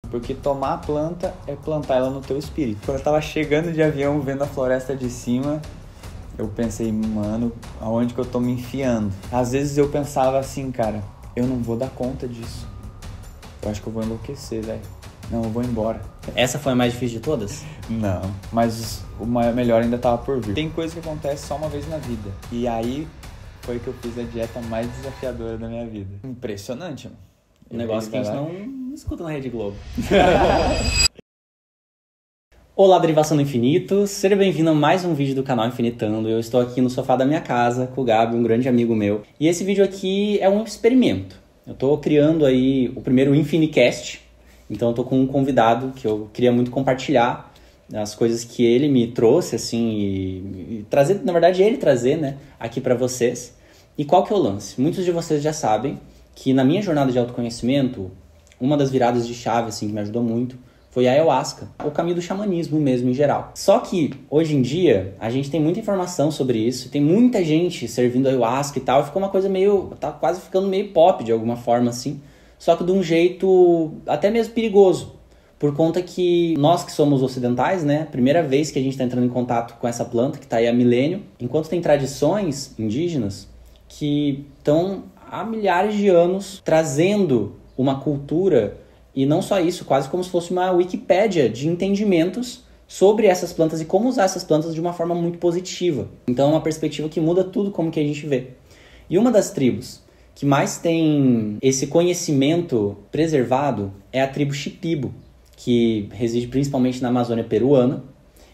Porque tomar a planta é plantar ela no teu espírito. Quando eu tava chegando de avião, vendo a floresta de cima, eu pensei, mano, aonde que eu tô me enfiando? Às vezes eu pensava assim, cara, eu não vou dar conta disso. Eu acho que eu vou enlouquecer, velho. Não, eu vou embora. Essa foi a mais difícil de todas? Não, mas o melhor ainda tava por vir. Tem coisa que acontece só uma vez na vida. E aí foi que eu fiz a dieta mais desafiadora da minha vida. Impressionante, mano. Um negócio que a gente não escuta na Rede Globo. Olá, Derivação do Infinito. Seja bem-vindo a mais um vídeo do canal Infinitando. Eu estou aqui no sofá da minha casa com o Gabi, um grande amigo meu. E esse vídeo aqui é um experimento. Eu estou criando aí o primeiro Infinicast. Então eu tô com um convidado que eu queria muito compartilhar as coisas que ele me trouxe, assim, e trazer, na verdade ele trazer, né, aqui pra vocês. E qual que é o lance? Muitos de vocês já sabem que na minha jornada de autoconhecimento, uma das viradas de chave, assim, que me ajudou muito, foi a ayahuasca, o caminho do xamanismo mesmo, em geral. Só que, hoje em dia, a gente tem muita informação sobre isso, tem muita gente servindo ayahuasca e tal, e ficou uma coisa meio, tá quase ficando meio pop, de alguma forma, assim. Só que de um jeito até mesmo perigoso, por conta que nós que somos ocidentais, né, primeira vez que a gente está entrando em contato com essa planta que está aí há milênio, enquanto tem tradições indígenas que estão há milhares de anos trazendo uma cultura, e não só isso, quase como se fosse uma Wikipédia de entendimentos sobre essas plantas e como usar essas plantas de uma forma muito positiva. Então é uma perspectiva que muda tudo como que a gente vê. E uma das tribos que mais tem esse conhecimento preservado é a tribo Shipibo, que reside principalmente na Amazônia peruana,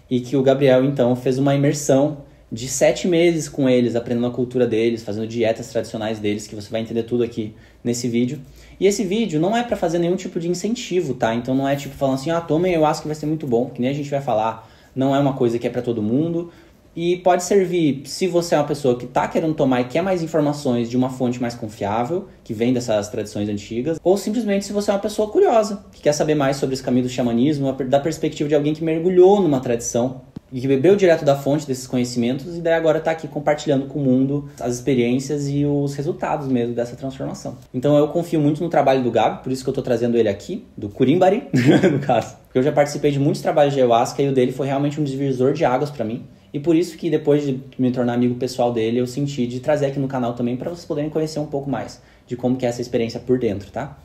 e que o Gabriel, então, fez uma imersão de 7 meses com eles, aprendendo a cultura deles, fazendo dietas tradicionais deles, que você vai entender tudo aqui nesse vídeo. E esse vídeo não é para fazer nenhum tipo de incentivo, tá? Então não é tipo falando assim, tomem, eu acho que vai ser muito bom, que nem a gente vai falar, não é uma coisa que é para todo mundo. E pode servir se você é uma pessoa que está querendo tomar e quer mais informações de uma fonte mais confiável, que vem dessas tradições antigas, ou simplesmente se você é uma pessoa curiosa, que quer saber mais sobre esse caminho do xamanismo, da perspectiva de alguém que mergulhou numa tradição e que bebeu direto da fonte desses conhecimentos e daí agora está aqui compartilhando com o mundo as experiências e os resultados mesmo dessa transformação. Então eu confio muito no trabalho do Gabi, por isso que eu estou trazendo ele aqui, do Curimbari, no caso. Porque eu já participei de muitos trabalhos de ayahuasca e o dele foi realmente um divisor de águas para mim. E por isso que depois de me tornar amigo pessoal dele, eu senti de trazer aqui no canal também para vocês poderem conhecer um pouco mais de como que é essa experiência por dentro, tá?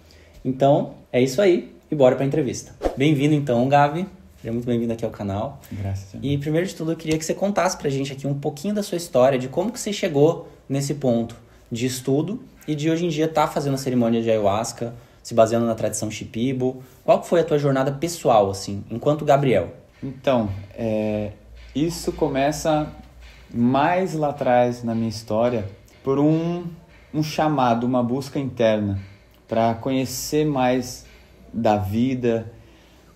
Então, é isso aí e bora pra entrevista. Bem-vindo então, Gabi. Seja muito bem-vindo aqui ao canal. Graças a Deus. E primeiro de tudo, eu queria que você contasse pra gente aqui um pouquinho da sua história, de como que você chegou nesse ponto de estudo e de hoje em dia tá fazendo a cerimônia de ayahuasca, se baseando na tradição Shipibo. Qual que foi a tua jornada pessoal, assim, enquanto Gabriel? Então, isso começa mais lá atrás na minha história por um chamado, uma busca interna para conhecer mais da vida,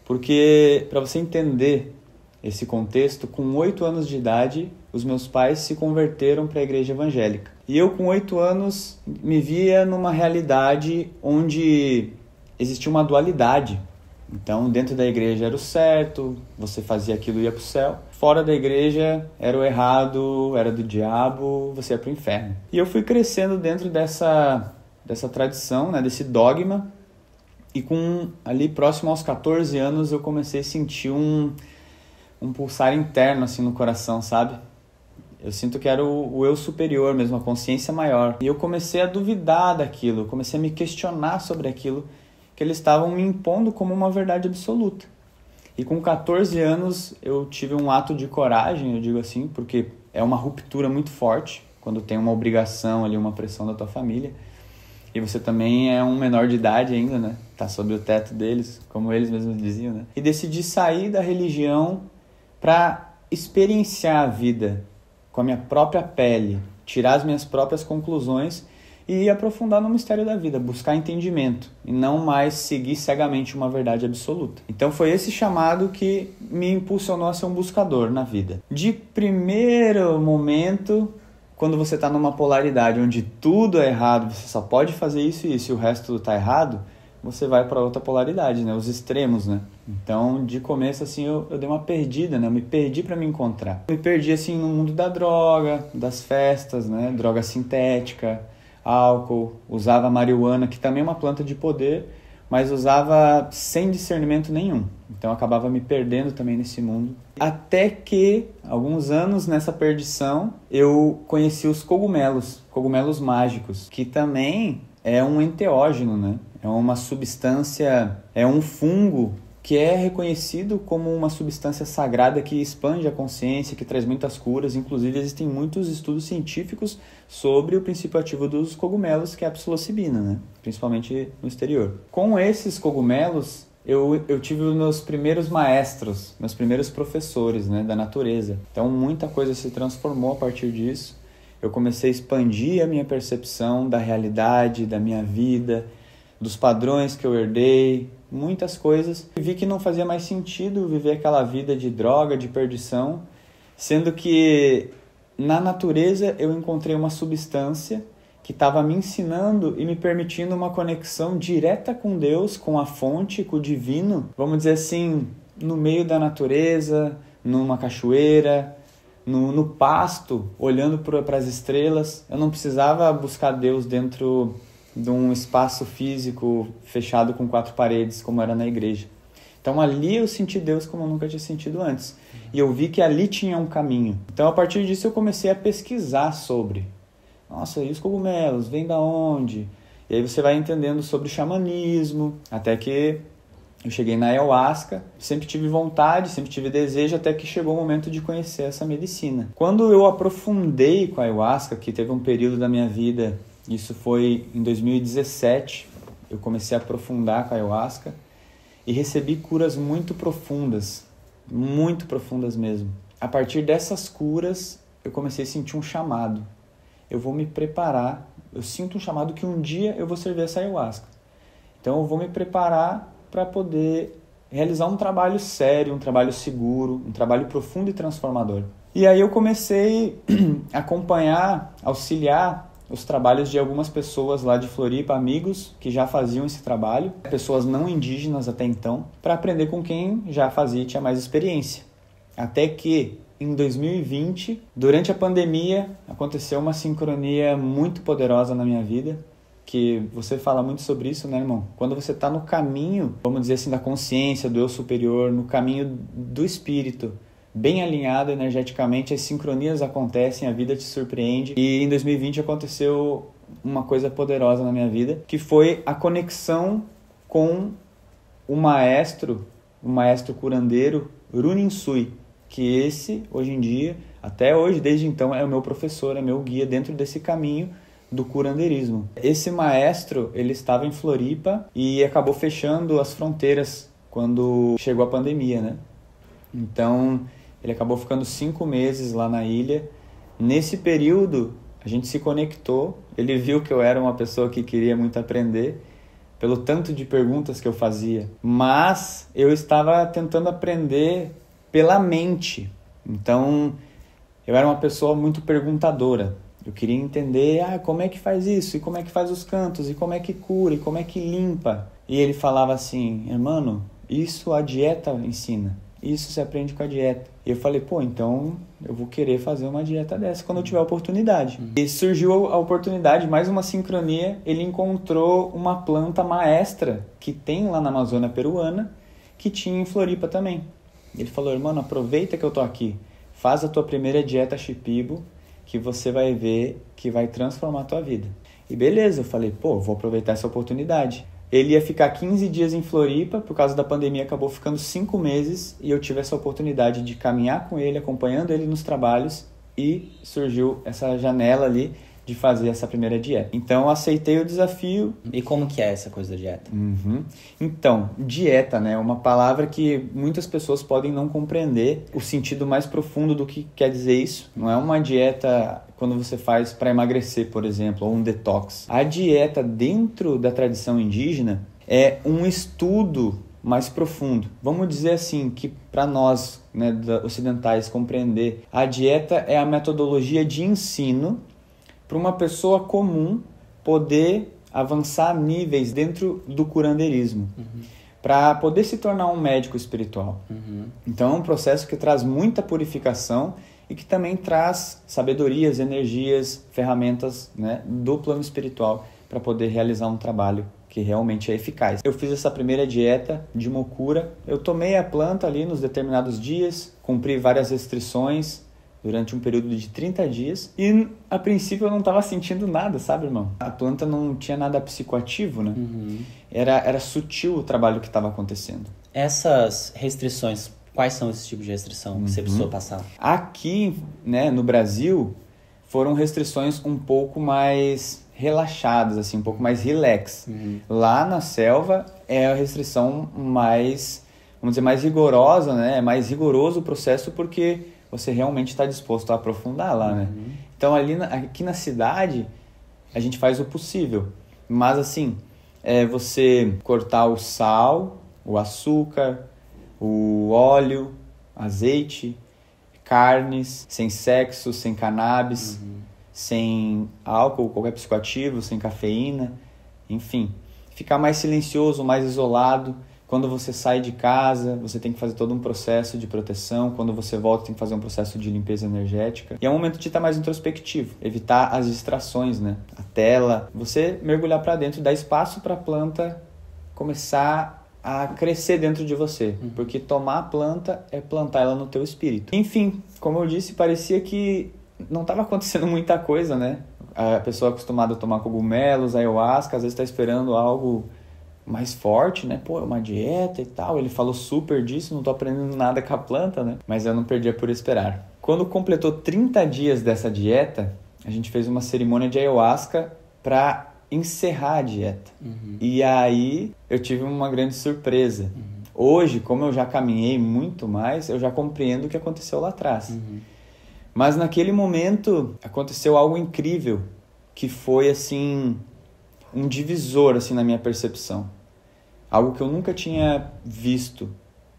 porque para você entender esse contexto, com 8 anos de idade, os meus pais se converteram para a igreja evangélica. E eu com 8 anos me via numa realidade onde existia uma dualidade. Então, dentro da igreja era o certo, você fazia aquilo e ia para o céu. Fora da igreja era o errado, era do diabo, você ia para o inferno. E eu fui crescendo dentro dessa tradição, né, desse dogma. E ali próximo aos 14 anos eu comecei a sentir um pulsar interno assim no coração, sabe? Eu sinto que era o eu superior mesmo, a consciência maior. E eu comecei a duvidar daquilo, comecei a me questionar sobre aquilo que eles estavam me impondo como uma verdade absoluta. E com 14 anos eu tive um ato de coragem, eu digo assim, porque é uma ruptura muito forte, quando tem uma obrigação ali, uma pressão da tua família. E você também é um menor de idade ainda, né? Tá sob o teto deles, como eles mesmos diziam, né? E decidi sair da religião para experienciar a vida com a minha própria pele, tirar as minhas próprias conclusões e aprofundar no mistério da vida, buscar entendimento e não mais seguir cegamente uma verdade absoluta. Então foi esse chamado que me impulsionou a ser um buscador na vida. De primeiro momento, quando você está numa polaridade onde tudo é errado, você só pode fazer isso e isso e o resto está errado, você vai para outra polaridade, né? Os extremos, né? Então, de começo, assim, eu dei uma perdida, né? Eu me perdi para me encontrar. Me perdi, assim, no mundo da droga, das festas, né? Droga sintética, álcool, usava marihuana, que também é uma planta de poder, mas usava sem discernimento nenhum. Então eu acabava me perdendo também nesse mundo. Até que, alguns anos nessa perdição, eu conheci os cogumelos mágicos, que também é um enteógeno, né? É uma substância, é um fungo que é reconhecido como uma substância sagrada que expande a consciência, que traz muitas curas. Inclusive, existem muitos estudos científicos sobre o princípio ativo dos cogumelos, que é a psilocibina, né? Principalmente no exterior. Com esses cogumelos, eu tive os meus primeiros maestros, meus primeiros professores, né, da natureza. Então, muita coisa se transformou a partir disso. Eu comecei a expandir a minha percepção da realidade, da minha vida, dos padrões que eu herdei, muitas coisas. E vi que não fazia mais sentido viver aquela vida de droga, de perdição, sendo que na natureza eu encontrei uma substância que estava me ensinando e me permitindo uma conexão direta com Deus, com a fonte, com o divino, vamos dizer assim, no meio da natureza, numa cachoeira, no pasto, olhando para as estrelas. Eu não precisava buscar Deus dentro de um espaço físico fechado com 4 paredes, como era na igreja. Então ali eu senti Deus como eu nunca tinha sentido antes. E eu vi que ali tinha um caminho. Então a partir disso eu comecei a pesquisar sobre. Nossa, e os cogumelos? Vem da onde? E aí você vai entendendo sobre o xamanismo, até que eu cheguei na ayahuasca. Sempre tive vontade, sempre tive desejo, até que chegou o momento de conhecer essa medicina. Quando eu aprofundei com a ayahuasca, que teve um período da minha vida, isso foi em 2017, eu comecei a aprofundar com a ayahuasca e recebi curas muito profundas mesmo. A partir dessas curas, eu comecei a sentir um chamado. Eu vou me preparar, eu sinto um chamado que um dia eu vou servir essa ayahuasca. Então eu vou me preparar para poder realizar um trabalho sério, um trabalho seguro, um trabalho profundo e transformador. E aí eu comecei a acompanhar, auxiliar os trabalhos de algumas pessoas lá de Floripa, amigos que já faziam esse trabalho, pessoas não indígenas até então, para aprender com quem já fazia e tinha mais experiência. Até que em 2020, durante a pandemia, aconteceu uma sincronia muito poderosa na minha vida, que você fala muito sobre isso, né, irmão? Quando você está no caminho, vamos dizer assim, da consciência, do eu superior, no caminho do espírito, bem alinhado energeticamente, as sincronias acontecem, a vida te surpreende. E em 2020 aconteceu uma coisa poderosa na minha vida, que foi a conexão com o maestro curandeiro Runin Sui, que esse, hoje em dia, até hoje, desde então, é o meu professor, é meu guia dentro desse caminho do curandeirismo. Esse maestro, ele estava em Floripa e acabou fechando as fronteiras quando chegou a pandemia, né? Então, ele acabou ficando 5 meses lá na ilha. Nesse período, a gente se conectou. Ele viu que eu era uma pessoa que queria muito aprender, pelo tanto de perguntas que eu fazia. Mas eu estava tentando aprender pela mente. Então, eu era uma pessoa muito perguntadora. Eu queria entender, como é que faz isso? E como é que faz os cantos? E como é que cura? E como é que limpa? E ele falava assim, irmão, isso a dieta ensina. Isso se aprende com a dieta. E eu falei, então eu vou querer fazer uma dieta dessa quando eu tiver a oportunidade. E surgiu a oportunidade, mais uma sincronia, ele encontrou uma planta maestra que tem lá na Amazônia peruana, que tinha em Floripa também. Ele falou, irmão, aproveita que eu tô aqui, faz a tua primeira dieta Shipibo, que você vai ver que vai transformar a tua vida. E beleza, eu falei, vou aproveitar essa oportunidade. Ele ia ficar 15 dias em Floripa, por causa da pandemia acabou ficando 5 meses, e eu tive essa oportunidade de caminhar com ele, acompanhando ele nos trabalhos, e surgiu essa janela ali de fazer essa primeira dieta. Então, eu aceitei o desafio. E como que é essa coisa da dieta? Então, dieta, né, é uma palavra que muitas pessoas podem não compreender o sentido mais profundo do que quer dizer isso. Não é uma dieta quando você faz para emagrecer, por exemplo, ou um detox. A dieta dentro da tradição indígena é um estudo mais profundo. Vamos dizer assim, que para nós, né, ocidentais, compreender, a dieta é a metodologia de ensino para uma pessoa comum poder avançar níveis dentro do curandeirismo, para poder se tornar um médico espiritual. Então é um processo que traz muita purificação e que também traz sabedorias, energias, ferramentas, né, do plano espiritual para poder realizar um trabalho que realmente é eficaz. Eu fiz essa primeira dieta de Mokura, eu tomei a planta ali nos determinados dias, cumpri várias restrições durante um período de 30 dias e a princípio eu não estava sentindo nada, sabe, irmão? A planta não tinha nada psicoativo, né? Era sutil o trabalho que estava acontecendo. Essas restrições, quais são esses tipos de restrição que você precisou passar? Aqui, né, no Brasil, foram restrições um pouco mais relaxadas, assim, um pouco mais relax. Lá na selva é a restrição mais, vamos dizer, mais rigorosa, né? É mais rigoroso o processo porque você realmente está disposto a aprofundar lá, né? Então aqui na cidade a gente faz o possível, mas assim, você cortar o sal, o açúcar, o óleo, azeite, carnes, sem sexo, sem cannabis, sem álcool, qualquer psicoativo, sem cafeína, enfim. Ficar mais silencioso, mais isolado. Quando você sai de casa, você tem que fazer todo um processo de proteção. Quando você volta, tem que fazer um processo de limpeza energética. E é um momento de estar mais introspectivo, evitar as distrações, né? A tela, você mergulhar para dentro, dar espaço para a planta começar a crescer dentro de você, porque tomar a planta é plantar ela no teu espírito. Enfim, como eu disse, parecia que não estava acontecendo muita coisa, né? A pessoa acostumada a tomar cogumelos, ayahuasca, às vezes está esperando algo mais forte, né? Pô, é uma dieta e tal. Ele falou super disso, não tô aprendendo nada com a planta, né? Mas eu não perdia por esperar. Quando completou 30 dias dessa dieta, a gente fez uma cerimônia de ayahuasca para encerrar a dieta. E aí eu tive uma grande surpresa. Hoje, como eu já caminhei muito mais, eu já compreendo o que aconteceu lá atrás. Mas naquele momento aconteceu algo incrível, que foi assim um divisor assim na minha percepção. Algo que eu nunca tinha visto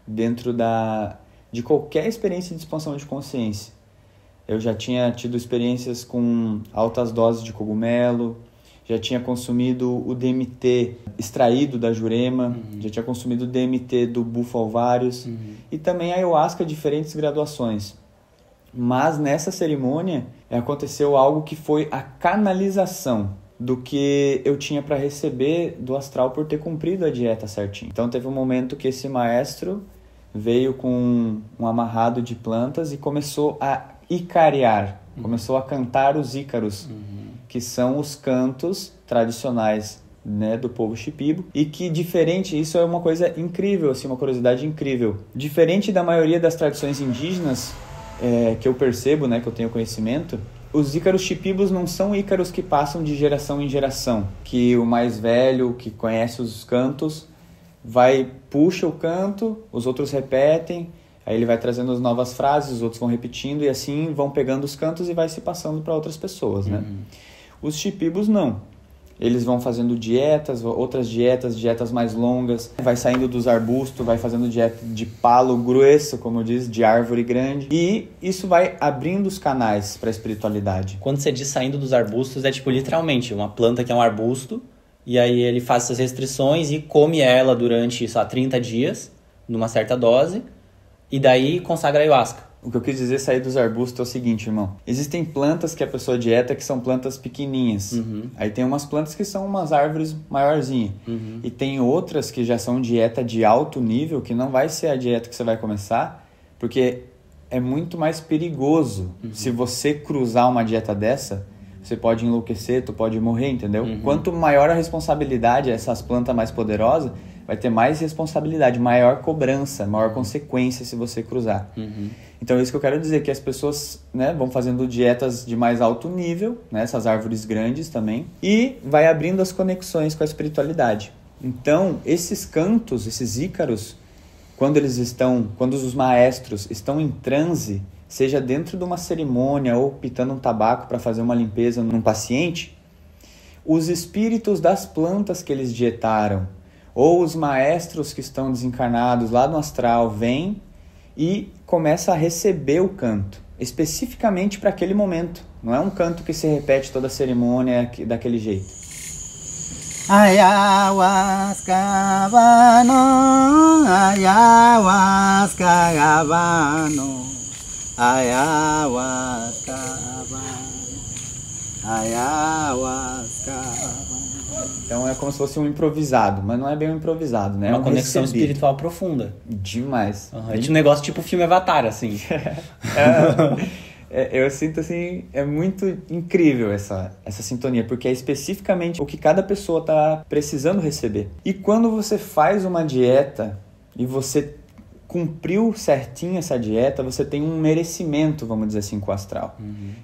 dentro de qualquer experiência de expansão de consciência. Eu já tinha tido experiências com altas doses de cogumelo, já tinha consumido o DMT extraído da jurema, já tinha consumido o DMT do bufo alvários e também a ayahuasca, diferentes graduações. Mas nessa cerimônia aconteceu algo que foi a canalização do que eu tinha para receber do astral por ter cumprido a dieta certinho. Então teve um momento que esse maestro veio com um amarrado de plantas e começou a icarear, começou a cantar os ícaros, que são os cantos tradicionais, né, do povo Shipibo, e que diferente, isso é uma coisa incrível, assim, uma curiosidade incrível. Diferente da maioria das tradições indígenas que eu percebo, né, que eu tenho conhecimento, os ícaros Shipibos não são ícaros que passam de geração em geração, que o mais velho, que conhece os cantos, puxa o canto, os outros repetem, aí ele vai trazendo as novas frases, os outros vão repetindo e assim vão pegando os cantos e vai se passando para outras pessoas, né? Os Shipibos não. Eles vão fazendo dietas, outras dietas mais longas, vai saindo dos arbustos, vai fazendo dieta de palo grueso, como diz, de árvore grande. E isso vai abrindo os canais para a espiritualidade. Quando você diz saindo dos arbustos, é tipo literalmente uma planta que é um arbusto, e aí ele faz essas restrições e come ela durante, sei lá, 30 dias, numa certa dose, e daí consagra a ayahuasca. O que eu quis dizer sair dos arbustos é o seguinte, irmão. Existem plantas que a pessoa dieta que são plantas pequenininhas. Aí tem umas plantas que são umas árvores maiorzinhas. E tem outras que já são dieta de alto nível, que não vai ser a dieta que você vai começar, porque é muito mais perigoso. Se você cruzar uma dieta dessa, você pode enlouquecer, tu pode morrer, entendeu? Quanto maior a responsabilidade, essas plantas mais poderosas, vai ter mais responsabilidade, maior cobrança, maior consequência se você cruzar. Então é isso que eu quero dizer, que as pessoas, né, vão fazendo dietas de mais alto nível, né, essas árvores grandes também, e vai abrindo as conexões com a espiritualidade. Então, esses cantos, esses ícaros, quando os maestros estão em transe, seja dentro de uma cerimônia ou pitando um tabaco para fazer uma limpeza num paciente, os espíritos das plantas que eles dietaram, ou os maestros que estão desencarnados lá no astral vêm e começa a receber o canto, especificamente para aquele momento. Não é um canto que se repete toda a cerimônia daquele jeito. Ayahuasca vano, ayahuasca gavano, ayahuasca vano, ayahuasca vano. Então é como se fosse um improvisado, mas não é bem um improvisado, né? Uma um conexão recebido. espiritual profunda. Demais. É de um negócio tipo filme Avatar, assim. Eu sinto assim, é muito incrível essa sintonia, porque é especificamente o que cada pessoa está precisando receber. E quando você faz uma dieta e você cumpriu certinho essa dieta, você tem um merecimento, vamos dizer assim, com o astral.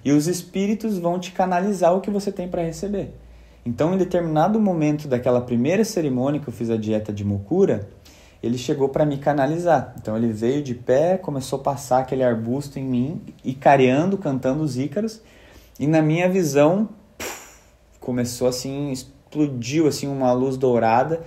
E os espíritos vão te canalizar o que você tem para receber. Então, em determinado momento daquela primeira cerimônia que eu fiz a dieta de Mukura, ele chegou para me canalizar. Então ele veio de pé, começou a passar aquele arbusto em mim, e careando, cantando os ícaros, e na minha visão começou assim, explodiu assim uma luz dourada,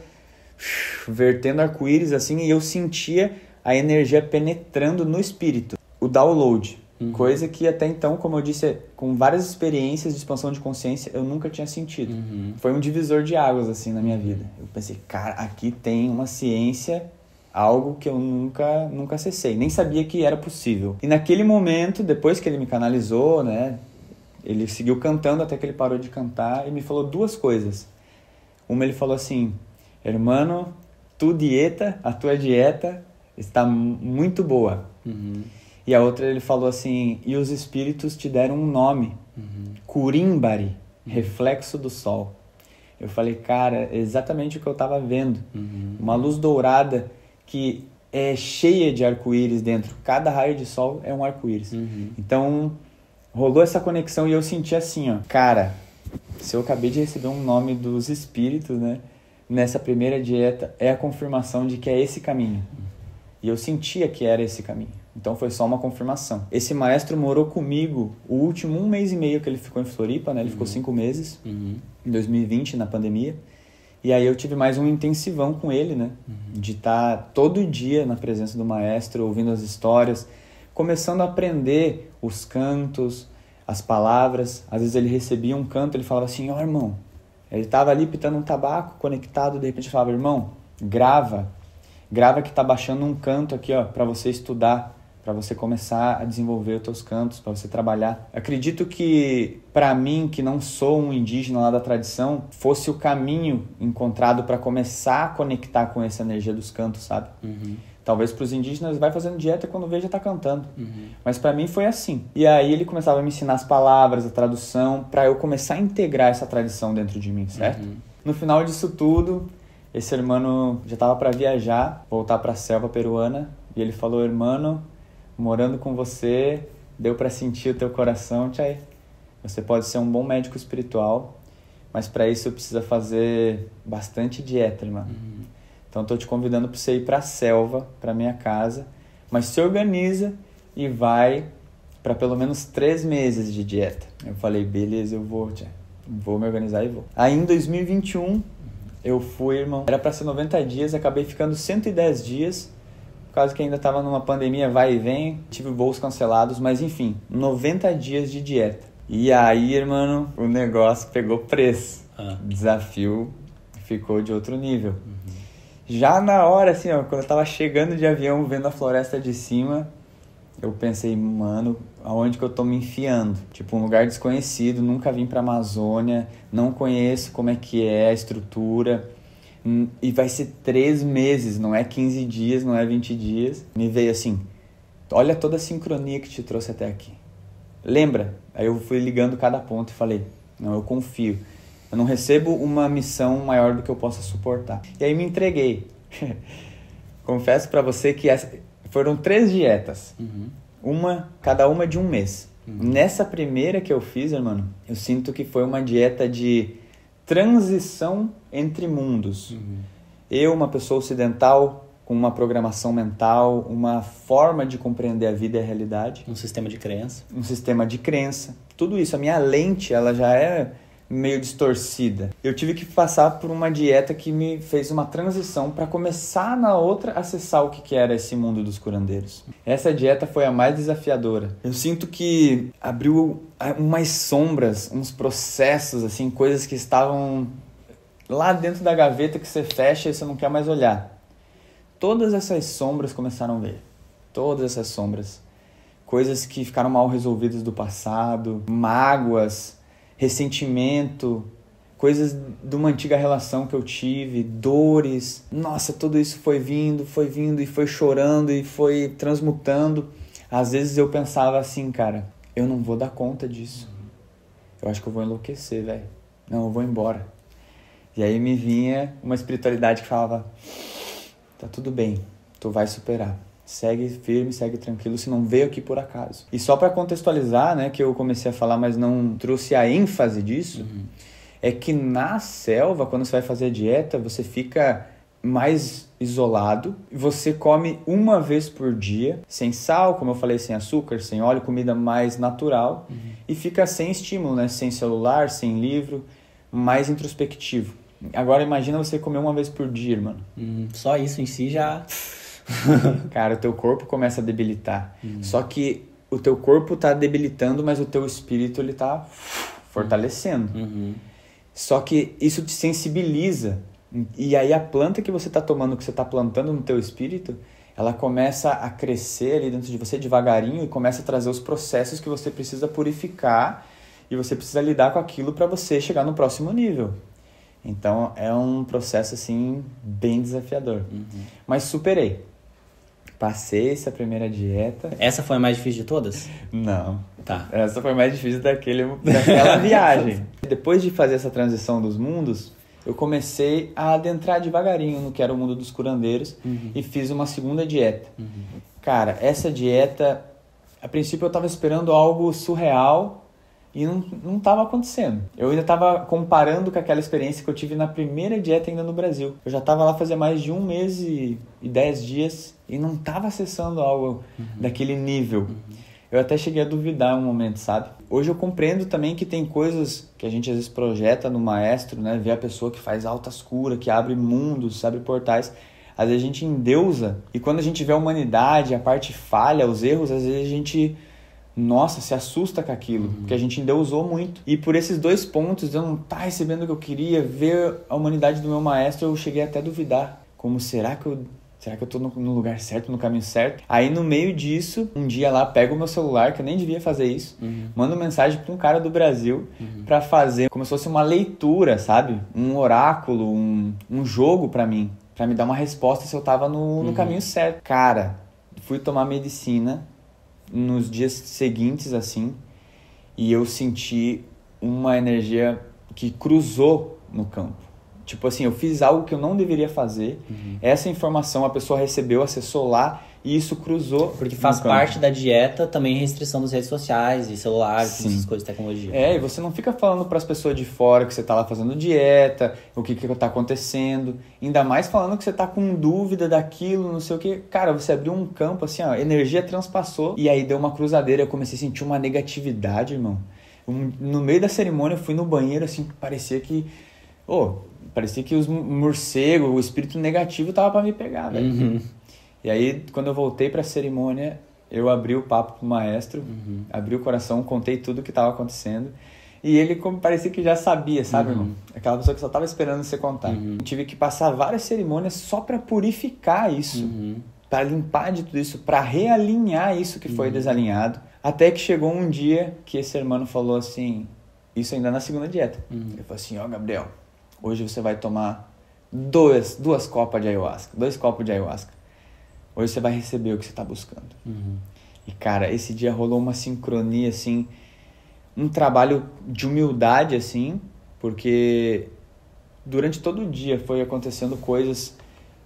vertendo arco-íris assim, e eu sentia a energia penetrando no espírito, o download. Coisa que até então, como eu disse, com várias experiências de expansão de consciência, eu nunca tinha sentido. Foi um divisor de águas, assim, na minha vida. Eu pensei, cara, aqui tem uma ciência, algo que eu nunca acessei. Nem sabia que era possível. E naquele momento, depois que ele me canalizou, né, ele seguiu cantando até que ele parou de cantar e me falou duas coisas. Uma, ele falou assim, hermano, a tua dieta está muito boa. E a outra ele falou assim, e os espíritos te deram um nome, Curimbari, reflexo do sol. Eu falei, cara, é exatamente o que eu estava vendo. Uma luz dourada que é cheia de arco-íris dentro. Cada raio de sol é um arco-íris. Então, rolou essa conexão e eu senti assim, ó, cara, se eu acabei de receber um nome dos espíritos, né, nessa primeira dieta, é a confirmação de que é esse caminho. E eu sentia que era esse caminho. Então foi só uma confirmação. Esse maestro morou comigo o último 1 mês e meio que ele ficou em Floripa, né? Ele ficou 5 meses, em 2020, na pandemia. E aí eu tive mais um intensivão com ele, né? De estar todo dia na presença do maestro, ouvindo as histórias, começando a aprender os cantos, as palavras. Às vezes ele recebia um canto, ele falava assim, ó, irmão, ele estava ali pitando um tabaco, conectado, de repente ele falava, irmão, grava que tá baixando um canto aqui, ó, para você estudar, para você começar a desenvolver os teus cantos, para você trabalhar. Acredito que, para mim, que não sou um indígena lá da tradição, fosse o caminho encontrado para começar a conectar com essa energia dos cantos, sabe? Talvez para os indígenas vai fazendo dieta quando vê já tá cantando. Mas para mim foi assim. E aí ele começava a me ensinar as palavras, a tradução, para eu começar a integrar essa tradição dentro de mim, certo? No final disso tudo, esse irmão já estava para viajar, voltar para a selva peruana, e ele falou, irmão, morando com você, deu para sentir o teu coração, tchai. Você pode ser um bom médico espiritual, mas para isso precisa fazer bastante dieta, irmão. Então estou te convidando para você ir para a selva, para minha casa, mas se organiza e vai para pelo menos 3 meses de dieta. Eu falei, beleza, eu vou, tchai. Vou me organizar e vou. Aí em 2021, eu fui, irmão. Era para ser 90 dias, acabei ficando 110 dias, por causa que ainda estava numa pandemia, vai e vem, tive voos cancelados, mas enfim, 90 dias de dieta. E aí, irmão, o negócio pegou preço. O desafio ficou de outro nível. Já na hora, assim, ó, quando eu tava chegando de avião, vendo a floresta de cima, eu pensei, mano, aonde que eu tô me enfiando? Tipo, um lugar desconhecido, nunca vim pra Amazônia, não conheço como é que é a estrutura. E vai ser 3 meses, não é 15 dias, não é 20 dias. Me veio assim, olha toda a sincronia que te trouxe até aqui. Lembra? Aí eu fui ligando cada ponto e falei, não, eu confio. Eu não recebo uma missão maior do que eu possa suportar. E aí me entreguei. Confesso pra você que foram 3 dietas. Cada uma de 1 mês. Nessa primeira que eu fiz, irmão, eu sinto que foi uma dieta de transição entre mundos. Eu, uma pessoa ocidental, com uma programação mental, uma forma de compreender a vida e a realidade. Um sistema de crença. Um sistema de crença. Tudo isso, a minha lente, ela já é meio distorcida. Eu tive que passar por uma dieta que me fez uma transição para começar na outra acessar o que era esse mundo dos curandeiros. Essa dieta foi a mais desafiadora. Eu sinto que abriu umas sombras, uns processos, assim, coisas que estavam lá dentro da gaveta que você fecha e você não quer mais olhar. Todas essas sombras começaram a ver. Todas essas sombras. Coisas que ficaram mal resolvidas do passado, mágoas, ressentimento, coisas de uma antiga relação que eu tive, dores. Nossa, tudo isso foi vindo e foi chorando e foi transmutando. Às vezes eu pensava assim, cara, eu não vou dar conta disso. Eu acho que eu vou enlouquecer, velho. Não, eu vou embora. E aí me vinha uma espiritualidade que falava, tá tudo bem, tu vai superar. Segue firme, segue tranquilo, se não veio aqui por acaso. E só para contextualizar, né, que eu comecei a falar, mas não trouxe a ênfase disso, é que na selva, quando você vai fazer a dieta, você fica mais isolado, você come uma vez por dia, sem sal, como eu falei, sem açúcar, sem óleo, comida mais natural, e fica sem estímulo, né, sem celular, sem livro, mais introspectivo. Agora imagina você comer uma vez por dia, mano. Só isso em si já... Cara, o teu corpo começa a debilitar. Só que o teu corpo tá debilitando, mas o teu espírito, ele tá fortalecendo. Só que isso te sensibiliza. E aí a planta que você tá tomando, que você tá plantando no teu espírito, ela começa a crescer ali dentro de você devagarinho e começa a trazer os processos que você precisa purificar e você precisa lidar com aquilo para você chegar no próximo nível. Então é um processo assim bem desafiador. Mas superei. Passei essa primeira dieta. Essa foi a mais difícil de todas? Não. Tá. Essa foi mais difícil daquela viagem. Depois de fazer essa transição dos mundos, eu comecei a adentrar devagarinho no que era o mundo dos curandeiros e fiz uma segunda dieta. Cara, essa dieta, a princípio eu estava esperando algo surreal e não estava acontecendo. Eu ainda estava comparando com aquela experiência que eu tive na primeira dieta ainda no Brasil. Eu já estava lá fazia mais de 1 mês e 10 dias e não estava acessando algo daquele nível. Eu até cheguei a duvidar um momento, sabe? Hoje eu compreendo também que tem coisas que a gente às vezes projeta no maestro, né? Vê a pessoa que faz altas curas, que abre mundos, abre portais. Às vezes a gente endeusa e quando a gente vê a humanidade, a parte falha, os erros, às vezes a gente... Nossa, se assusta com aquilo, porque a gente endeusou muito. E por esses 2 pontos, eu não tá recebendo o que eu queria, ver a humanidade do meu maestro, eu cheguei até a duvidar. Como, será que eu tô no lugar certo, no caminho certo? Aí no meio disso, um dia lá, pego o meu celular, que eu nem devia fazer isso, mando mensagem para um cara do Brasil para fazer como se fosse uma leitura, sabe? Um oráculo, um jogo para mim, para me dar uma resposta se eu tava no caminho certo. Cara, fui tomar medicina nos dias seguintes, assim, e eu senti uma energia que cruzou no campo. Tipo assim, eu fiz algo que eu não deveria fazer. Essa informação a pessoa recebeu, acessou lá e isso cruzou. Porque faz parte da dieta também restrição das redes sociais e celulares, essas coisas de tecnologia. É, e você não fica falando para as pessoas de fora que você tá lá fazendo dieta, o que tá acontecendo. Ainda mais falando que você tá com dúvida daquilo, não sei o que. Cara, você abriu um campo assim, ó, a energia transpassou e aí deu uma cruzadeira. Eu comecei a sentir uma negatividade, irmão. No meio da cerimônia eu fui no banheiro, assim, parecia que os morcegos, o espírito negativo tava para me pegar, velho. E aí, quando eu voltei pra cerimônia, eu abri o papo pro maestro, abri o coração, contei tudo o que tava acontecendo. E ele parecia que já sabia, sabe, irmão? Aquela pessoa que só tava esperando você contar. Eu tive que passar várias cerimônias só pra purificar isso, pra limpar de tudo isso, pra realinhar isso que foi desalinhado. Até que chegou um dia que esse irmão falou assim, isso ainda na segunda dieta. Ele falou assim, Gabriel, hoje você vai tomar 2 copas de ayahuasca, 2 copos de ayahuasca. Hoje você vai receber o que você está buscando. E, cara, esse dia rolou uma sincronia, assim, um trabalho de humildade, assim, porque durante todo o dia foi acontecendo coisas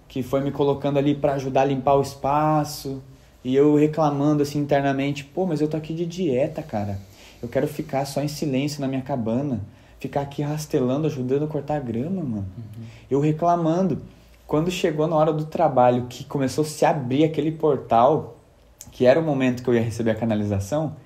que foi me colocando ali para ajudar a limpar o espaço, e eu reclamando, assim, internamente, mas eu tô aqui de dieta, cara. Eu quero ficar só em silêncio na minha cabana, ficar aqui rastelando, ajudando a cortar a grama, mano. Eu reclamando. Quando chegou na hora do trabalho, que começou a se abrir aquele portal, que era o momento que eu ia receber a canalização,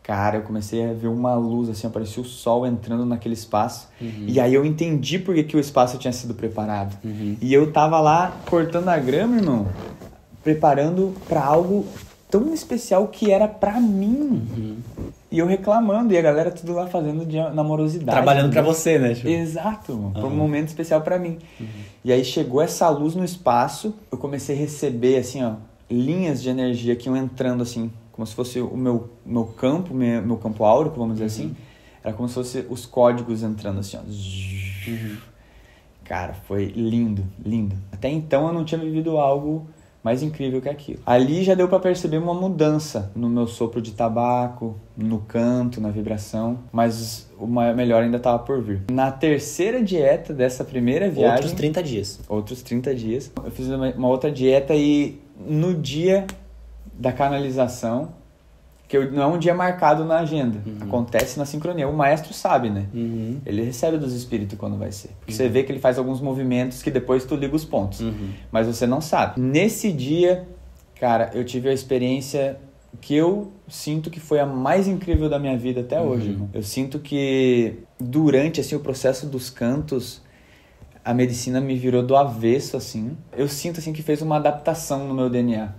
cara, eu comecei a ver uma luz, assim, aparecia o sol entrando naquele espaço. E aí eu entendi por que o espaço tinha sido preparado. E eu tava lá cortando a grama, irmão, preparando para algo tão especial que era pra mim. E eu reclamando, e a galera tudo lá fazendo de namorosidade. Trabalhando pra você, né? Tipo? Exato, mano. Foi um momento especial pra mim. E aí chegou essa luz no espaço, eu comecei a receber, assim, ó, linhas de energia que iam entrando, assim, como se fosse o meu campo, meu campo áurico, vamos dizer assim. Era como se fosse os códigos entrando assim, ó. Cara, foi lindo, lindo. Até então eu não tinha vivido algo mais incrível que aquilo. Ali já deu para perceber uma mudança no meu sopro de tabaco, no canto, na vibração, mas o melhor ainda estava por vir. Na terceira dieta dessa primeira viagem... Outros 30 dias. Outros 30 dias. Eu fiz uma outra dieta e no dia da canalização, que não é um dia marcado na agenda, acontece na sincronia. O maestro sabe, né? Ele recebe dos espíritos quando vai ser. Porque você vê que ele faz alguns movimentos que depois tu liga os pontos. Mas você não sabe. Nesse dia, cara, eu tive a experiência que eu sinto que foi a mais incrível da minha vida até hoje, irmão. Eu sinto que durante assim, o processo dos cantos, a medicina me virou do avesso, assim. Eu sinto, assim, que fez uma adaptação no meu DNA.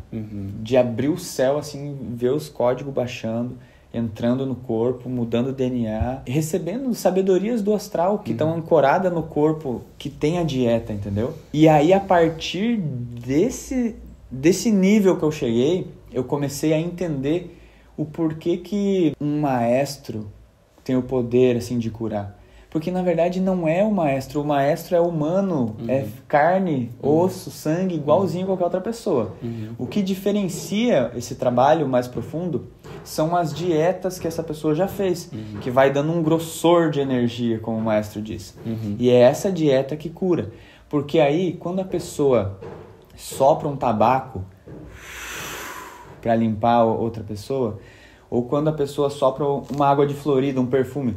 De abrir o céu, assim, ver os códigos baixando, entrando no corpo, mudando o DNA, recebendo sabedorias do astral que estão ancoradas no corpo, que tem a dieta, entendeu? E aí, a partir desse nível que eu cheguei, eu comecei a entender o porquê que um maestro tem o poder, assim, de curar. Porque, na verdade, não é o maestro é humano, é carne, osso, sangue, igualzinho a qualquer outra pessoa. O que diferencia esse trabalho mais profundo são as dietas que essa pessoa já fez, que vai dando um grossor de energia, como o maestro diz. E é essa dieta que cura. Porque aí, quando a pessoa sopra um tabaco para limpar outra pessoa, ou quando a pessoa sopra uma água de Florida, um perfume,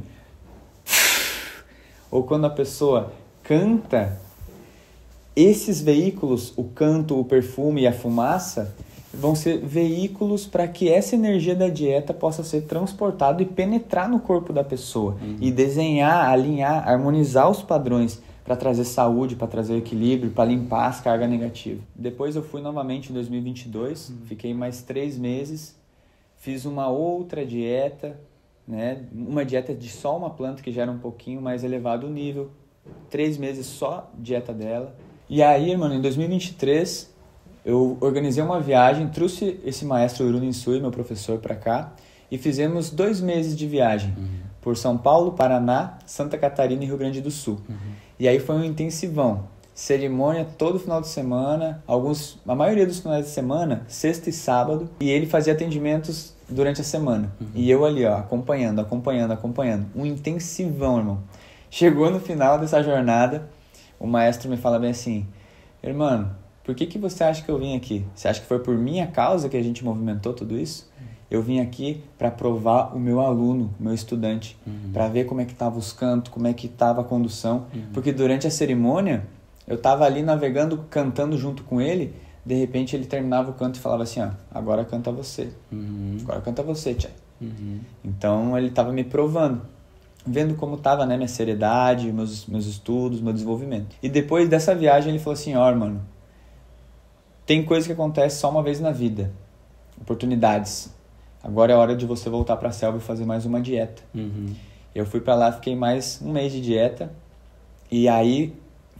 ou quando a pessoa canta, esses veículos, o canto, o perfume e a fumaça, vão ser veículos para que essa energia da dieta possa ser transportada e penetrar no corpo da pessoa. E desenhar, alinhar, harmonizar os padrões para trazer saúde, para trazer equilíbrio, para limpar as cargas negativas. Depois eu fui novamente em 2022, fiquei mais 3 meses, fiz uma outra dieta, né? Uma dieta de só uma planta que já era um pouquinho mais elevado o nível, 3 meses só dieta dela. E aí, mano, em 2023 eu organizei uma viagem, trouxe esse maestro Uruna Insui, meu professor, para cá, e fizemos 2 meses de viagem por São Paulo, Paraná, Santa Catarina e Rio Grande do Sul. E aí foi um intensivão, cerimônia todo final de semana, a maioria dos finais de semana, sexta e sábado, e ele fazia atendimentos durante a semana. E eu ali, ó, acompanhando. Um intensivão, irmão. Chegou no final dessa jornada, o maestro me fala bem assim: irmão, por que você acha que eu vim aqui? Você acha que foi por minha causa que a gente movimentou tudo isso? Eu vim aqui para provar o meu aluno, o meu estudante, para ver como é que tava os cantos, como é que tava a condução. Porque durante a cerimônia, eu tava ali navegando, cantando junto com ele. De repente ele terminava o canto e falava assim: ó, agora canta você. Agora canta você, tia. Então ele estava me provando, vendo como estava, né, minha seriedade, meus estudos, meu desenvolvimento. E depois dessa viagem ele falou assim: ó, mano, tem coisa que acontece só uma vez na vida, oportunidades. Agora é hora de você voltar para a selva e fazer mais uma dieta. Eu fui para lá, fiquei mais 1 mês de dieta, e aí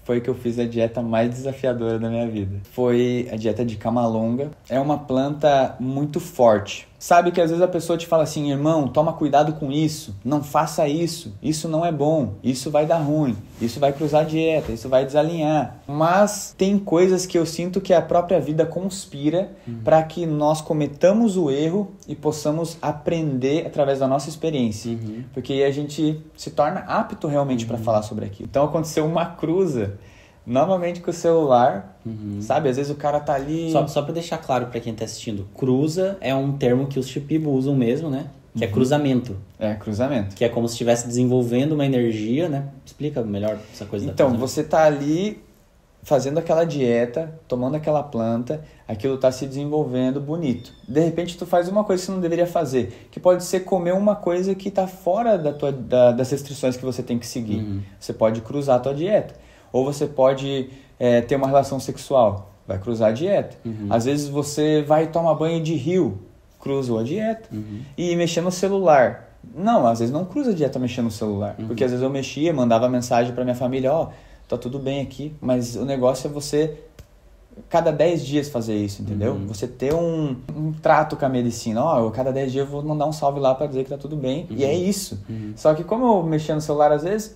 foi que eu fiz a dieta mais desafiadora da minha vida. Foi a dieta de camalonga. É uma planta muito forte. Sabe que às vezes a pessoa te fala assim: irmão, toma cuidado com isso, não faça isso, isso não é bom, isso vai dar ruim, isso vai cruzar a dieta, isso vai desalinhar. Mas tem coisas que eu sinto que a própria vida conspira para que nós cometamos o erro e possamos aprender através da nossa experiência. Porque aí a gente se torna apto realmente para falar sobre aquilo. Então aconteceu uma cruza novamente com o celular, sabe? Às vezes o cara tá ali... Só pra deixar claro pra quem tá assistindo, cruza é um termo que os Shipibo usam mesmo, né? Que é cruzamento. É, cruzamento. Que é como se estivesse desenvolvendo uma energia, né? Explica melhor essa coisa. Então, você tá ali fazendo aquela dieta, tomando aquela planta, aquilo tá se desenvolvendo bonito. De repente tu faz uma coisa que você não deveria fazer, que pode ser comer uma coisa que tá fora das restrições que você tem que seguir. Você pode cruzar a tua dieta. Ou você pode ter uma relação sexual, vai cruzar a dieta. Às vezes você vai tomar banho de rio, cruzou a dieta. E mexer no celular. Não, às vezes não cruza a dieta mexendo no celular. Porque às vezes eu mexia, mandava mensagem para minha família: ó, tá tudo bem aqui, mas o negócio é você cada 10 dias fazer isso, entendeu? Você ter um trato com a medicina. Ó, cada 10 dias eu vou mandar um salve lá pra dizer que tá tudo bem. E é isso. Só que como eu mexia no celular às vezes,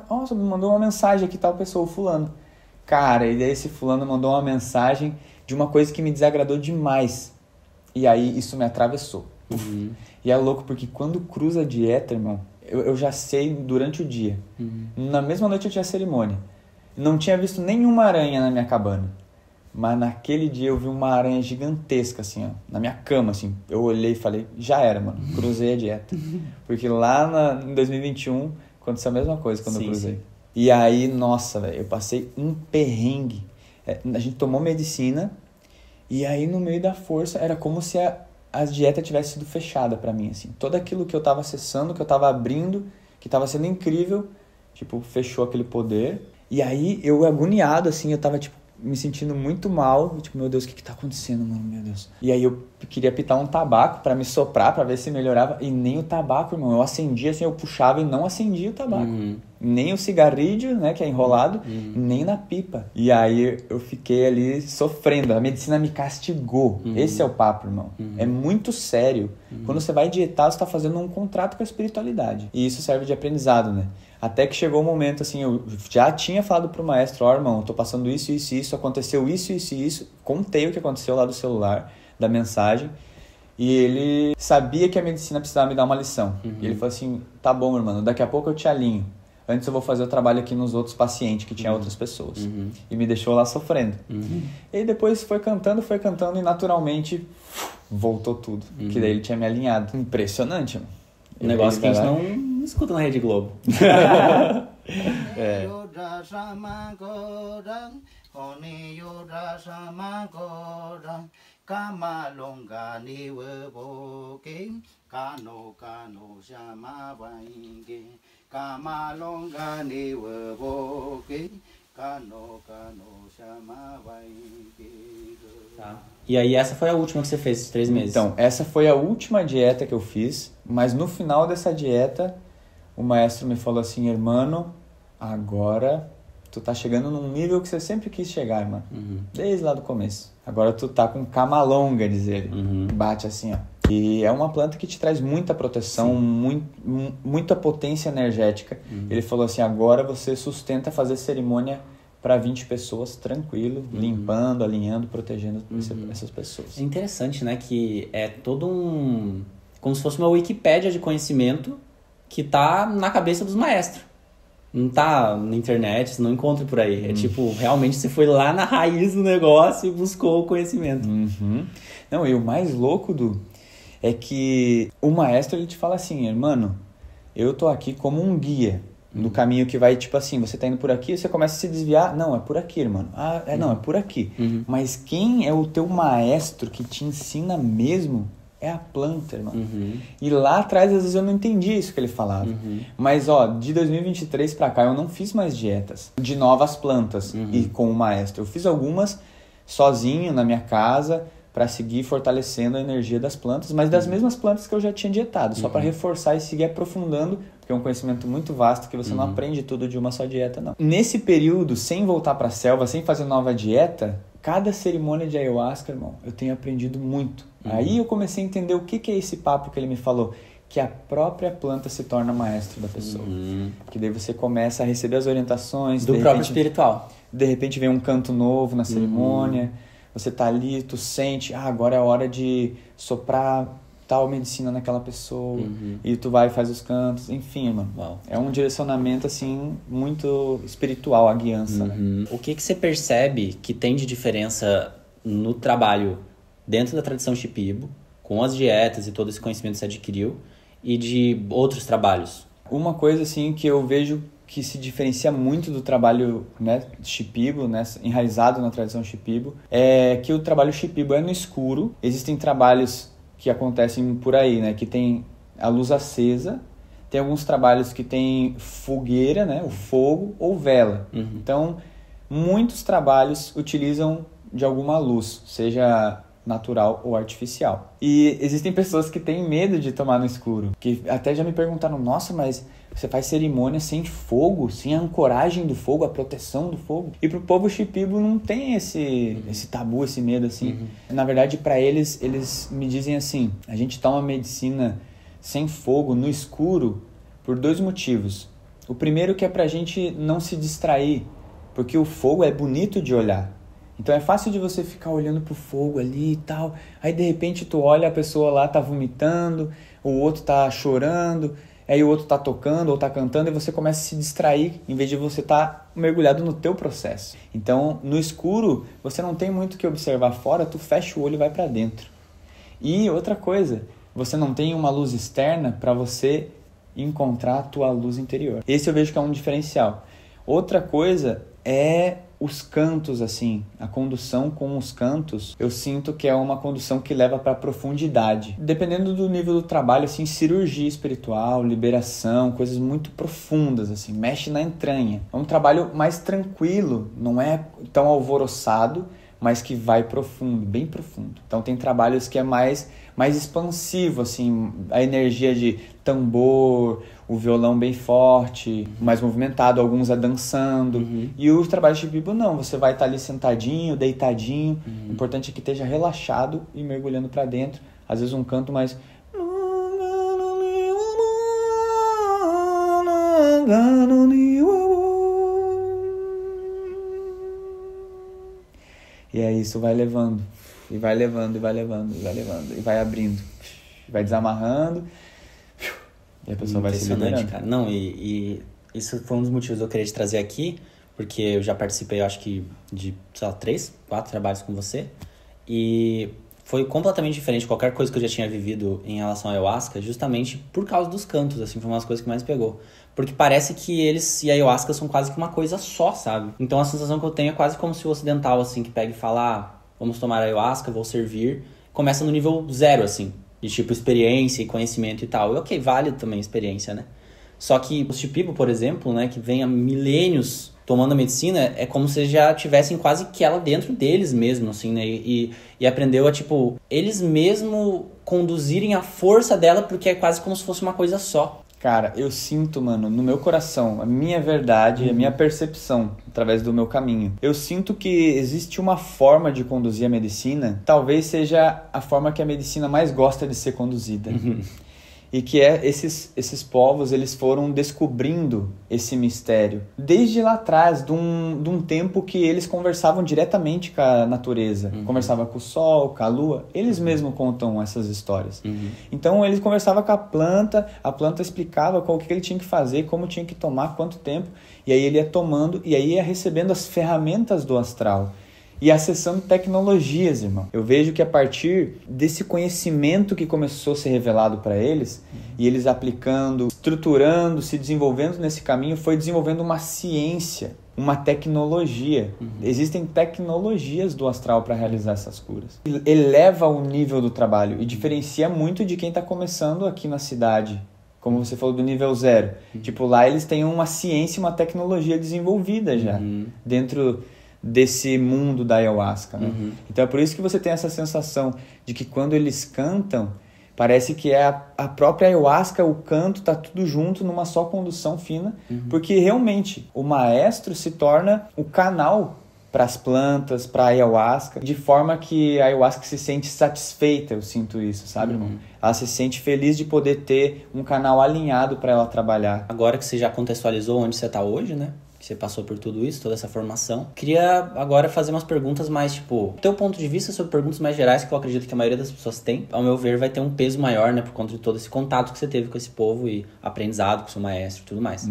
nossa, me mandou uma mensagem aqui, tal pessoa, o fulano. Cara, e daí esse fulano mandou uma mensagem de uma coisa que me desagradou demais. E aí isso me atravessou. E é louco porque quando cruza a dieta, irmão, eu já sei durante o dia. Na mesma noite eu tinha cerimônia. Não tinha visto nenhuma aranha na minha cabana. Mas naquele dia eu vi uma aranha gigantesca, assim, ó, na minha cama, assim. Eu olhei e falei, já era, mano, cruzei a dieta. Porque lá em 2021 aconteceu a mesma coisa quando eu cruzei. Sim. E aí, nossa, velho, eu passei um perrengue. A gente tomou medicina e aí no meio da força era como se a dieta tivesse sido fechada pra mim, assim. Tudo aquilo que eu tava acessando, que eu tava abrindo, que tava sendo incrível, tipo, fechou aquele poder. E aí eu agoniado, assim, eu tava, tipo, me sentindo muito mal, tipo, meu Deus, o que tá acontecendo, mano, meu Deus. E aí eu queria pitar um tabaco pra me soprar, pra ver se melhorava, e nem o tabaco, irmão, eu acendia assim, eu puxava e não acendia o tabaco. Nem o cigarrilho, né, que é enrolado, nem na pipa. E aí eu fiquei ali sofrendo, a medicina me castigou. Esse é o papo, irmão. É muito sério. Quando você vai dietar, você tá fazendo um contrato com a espiritualidade. E isso serve de aprendizado, né? Até que chegou o momento, assim, eu já tinha falado pro maestro, irmão, eu tô passando isso, aconteceu isso. Contei o que aconteceu lá do celular, da mensagem. E ele sabia que a medicina precisava me dar uma lição. E ele falou assim, tá bom, irmão, daqui a pouco eu te alinho. Antes eu vou fazer o trabalho aqui nos outros pacientes, que tinha outras pessoas. E me deixou lá sofrendo. E depois foi cantando e naturalmente voltou tudo. Que daí ele tinha me alinhado. Impressionante, mano. Um negócio que a gente não escuta na Rede Globo. Tá. E aí essa foi a última que você fez, esses 3 meses? Então, essa foi a última dieta que eu fiz, mas no final dessa dieta, o maestro me falou assim, irmão, agora tu tá chegando num nível que você sempre quis chegar, irmão. Desde lá do começo. Agora tu tá com cama longa, diz ele. Bate assim, ó. E é uma planta que te traz muita proteção, muita potência energética. Ele falou assim, agora você sustenta fazer cerimônia para 20 pessoas tranquilo, limpando, alinhando, protegendo essas pessoas. É interessante, né, que é todo como se fosse uma Wikipédia de conhecimento que tá na cabeça dos maestros. Não tá na internet, você não encontra por aí. É tipo, realmente você foi lá na raiz do negócio e buscou o conhecimento. Não, e o mais louco, é que o maestro, ele te fala assim, irmão, eu tô aqui como um guia do caminho que vai, tipo assim, você tá indo por aqui, você começa a se desviar, não, é por aqui, irmão. Não, é por aqui. Mas quem é o teu maestro que te ensina mesmo é a planta, irmão. E lá atrás, às vezes, eu não entendia isso que ele falava. Mas, de 2023 pra cá, eu não fiz mais dietas de novas plantas e com o maestro. Eu fiz algumas sozinho na minha casa, para seguir fortalecendo a energia das plantas, mas das mesmas plantas que eu já tinha dietado, só para reforçar e seguir aprofundando, porque é um conhecimento muito vasto que você não aprende tudo de uma só dieta, não. Nesse período, sem voltar para a selva, sem fazer nova dieta, cada cerimônia de ayahuasca, irmão, eu tenho aprendido muito. Aí eu comecei a entender o que é esse papo que ele me falou, que a própria planta se torna maestro da pessoa. Que daí você começa a receber as orientações. Do próprio espiritual. De repente vem um canto novo na cerimônia. Você tá ali, tu sente, agora é a hora de soprar tal medicina naquela pessoa. E tu vai e faz os cantos. Enfim, mano. Uau. É um direcionamento, assim, muito espiritual, a guiança. Né? O que você percebe que tem de diferença no trabalho dentro da tradição Shipibo, com as dietas e todo esse conhecimento que você adquiriu, e de outros trabalhos? Uma coisa, assim, que eu vejo que se diferencia muito do trabalho, né, Shipibo, né, enraizado na tradição Shipibo, é que o trabalho Shipibo é no escuro. Existem trabalhos que acontecem por aí, né, que tem a luz acesa, tem alguns trabalhos que tem fogueira, né, o fogo, ou vela. Então, muitos trabalhos utilizam de alguma luz, seja natural ou artificial. E existem pessoas que têm medo de tomar no escuro, que até já me perguntaram, nossa, mas você faz cerimônia sem fogo, sem a ancoragem do fogo, a proteção do fogo. E pro povo Shipibo não tem esse tabu, esse medo assim. Na verdade, para eles me dizem assim, a gente toma medicina sem fogo, no escuro, por 2 motivos. O primeiro que é pra gente não se distrair, porque o fogo é bonito de olhar. Então é fácil de você ficar olhando pro fogo ali e tal. Aí de repente tu olha, a pessoa lá tá vomitando, o outro tá chorando, aí o outro tá tocando ou tá cantando e você começa a se distrair em vez de você tá mergulhado no teu processo. Então no escuro você não tem muito o que observar fora, tu fecha o olho e vai pra dentro. E outra coisa, você não tem uma luz externa para você encontrar a tua luz interior. Esse eu vejo que é um diferencial. Outra coisa é os cantos, assim, a condução com os cantos, eu sinto que é uma condução que leva para profundidade. Dependendo do nível do trabalho, assim, cirurgia espiritual, liberação, coisas muito profundas, assim, mexe na entranha. É um trabalho mais tranquilo, não é tão alvoroçado, mas que vai profundo, bem profundo. Então tem trabalhos que é mais expansivo, assim, a energia de tambor, o violão bem forte, mais movimentado, alguns dançando. E o trabalho de Shipibo não, você vai estar ali sentadinho, deitadinho, o importante é que esteja relaxado e mergulhando para dentro. Às vezes um canto mais... E aí isso vai levando, e vai levando, e vai levando, e vai levando, e vai abrindo, e vai desamarrando, e a pessoa vai se liberando. Cara. Não, e isso foi um dos motivos que eu queria te trazer aqui, porque eu já participei, eu acho que, de, sei lá, 3, 4 trabalhos com você, e foi completamente diferente de qualquer coisa que eu já tinha vivido em relação à Ayahuasca, justamente por causa dos cantos, assim, foi uma das coisas que mais pegou. Porque parece que eles e a Ayahuasca são quase que uma coisa só, sabe? Então a sensação que eu tenho é quase como se o ocidental, assim, que pega e fala, vamos tomar Ayahuasca, vou servir, começa no nível 0, assim, de tipo experiência e conhecimento e tal. E ok, válido também experiência, né? Só que os Shipibo, por exemplo, né, que vem há milênios tomando a medicina, é como se já tivessem quase que ela dentro deles mesmo, assim, né? E aprendeu a, tipo, eles mesmo conduzirem a força dela, porque é quase como se fosse uma coisa só. Cara, eu sinto, mano, no meu coração, a minha verdade, a minha percepção, através do meu caminho. Eu sinto que existe uma forma de conduzir a medicina, talvez seja a forma que a medicina mais gosta de ser conduzida. E que é esses povos, eles foram descobrindo esse mistério. Desde lá atrás, de um tempo que eles conversavam diretamente com a natureza. Conversavam com o sol, com a lua. Eles mesmos contam essas histórias. Então, eles conversavam com a planta explicava o que ele tinha que fazer, como tinha que tomar, quanto tempo. E aí ele ia tomando, e aí ia recebendo as ferramentas do astral. E acessando tecnologias, irmão. Eu vejo que a partir desse conhecimento que começou a ser revelado para eles, e eles aplicando, estruturando, se desenvolvendo nesse caminho, foi desenvolvendo uma ciência, uma tecnologia. Existem tecnologias do astral para realizar essas curas. Eleva o nível do trabalho e diferencia muito de quem está começando aqui na cidade. Como você falou do nível 0. Tipo, lá eles têm uma ciência, uma tecnologia desenvolvida já, dentro desse mundo da Ayahuasca, né? Então é por isso que você tem essa sensação de que quando eles cantam, parece que é a própria Ayahuasca, o canto, tá tudo junto numa só condução fina, porque realmente o maestro se torna o canal para as plantas, para a Ayahuasca, de forma que a Ayahuasca se sente satisfeita, eu sinto isso, sabe, irmão? Ela se sente feliz de poder ter um canal alinhado para ela trabalhar. Agora que você já contextualizou onde você está hoje, né? Que você passou por tudo isso, toda essa formação. Queria agora fazer umas perguntas mais, tipo, teu ponto de vista sobre perguntas mais gerais que eu acredito que a maioria das pessoas tem. Ao meu ver, vai ter um peso maior, né? Por conta de todo esse contato que você teve com esse povo e aprendizado com seu maestro e tudo mais.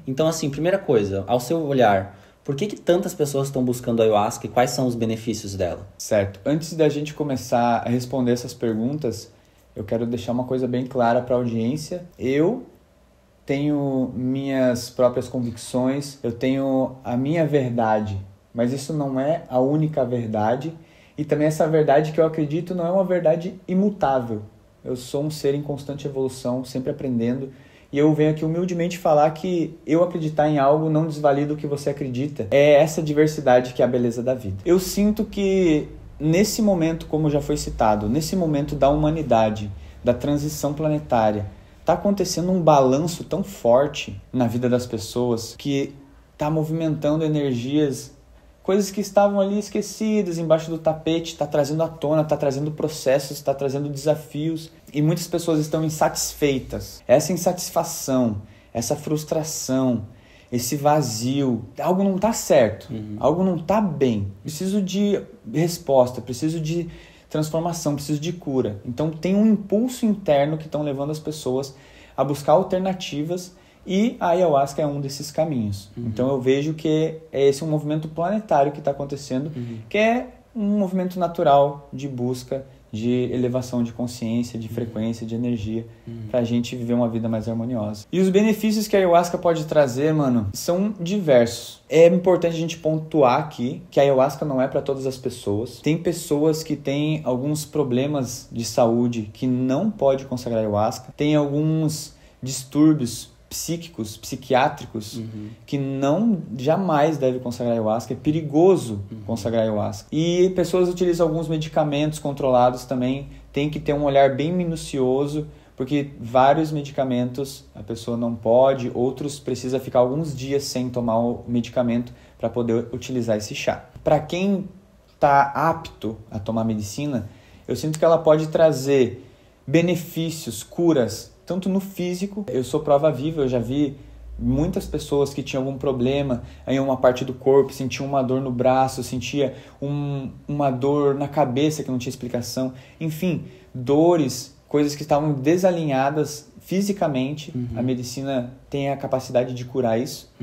Então, assim, primeira coisa, ao seu olhar, por que tantas pessoas estão buscando a Ayahuasca e quais são os benefícios dela? Certo. Antes da gente começar a responder essas perguntas, eu quero deixar uma coisa bem clara para a audiência. Eu tenho minhas próprias convicções, eu tenho a minha verdade, mas isso não é a única verdade, e também essa verdade que eu acredito não é uma verdade imutável. Eu sou um ser em constante evolução, sempre aprendendo, e eu venho aqui humildemente falar que eu acreditar em algo não desvalida o que você acredita. É essa diversidade que é a beleza da vida. Eu sinto que nesse momento, como já foi citado, nesse momento da humanidade, da transição planetária, está acontecendo um balanço tão forte na vida das pessoas que está movimentando energias, coisas que estavam ali esquecidas embaixo do tapete, está trazendo à tona, está trazendo processos, está trazendo desafios, e muitas pessoas estão insatisfeitas. Essa insatisfação, essa frustração, esse vazio, algo não está certo, algo não está bem. Preciso de resposta, preciso de transformação, preciso de cura. Então tem um impulso interno que estão levando as pessoas a buscar alternativas, e a ayahuasca é um desses caminhos. Então eu vejo que é esse um movimento planetário que está acontecendo, que é um movimento natural de busca, de elevação de consciência, de frequência, de energia, para a gente viver uma vida mais harmoniosa. E os benefícios que a ayahuasca pode trazer, mano, são diversos. É importante a gente pontuar aqui que a ayahuasca não é para todas as pessoas. Tem pessoas que têm alguns problemas de saúde que não pode consagrar ayahuasca. Tem alguns distúrbios psíquicos, psiquiátricos, que jamais deve consagrar ayahuasca. É perigoso consagrar ayahuasca. E pessoas utilizam alguns medicamentos controlados também. Tem que ter um olhar bem minucioso, porque vários medicamentos a pessoa não pode, outros precisa ficar alguns dias sem tomar o medicamento para poder utilizar esse chá. Para quem está apto a tomar medicina, eu sinto que ela pode trazer benefícios, curas, tanto no físico. Eu sou prova viva, eu já vi muitas pessoas que tinham algum problema em uma parte do corpo, sentiam uma dor no braço, sentia uma dor na cabeça que não tinha explicação. Enfim, dores, coisas que estavam desalinhadas fisicamente. A medicina tem a capacidade de curar isso.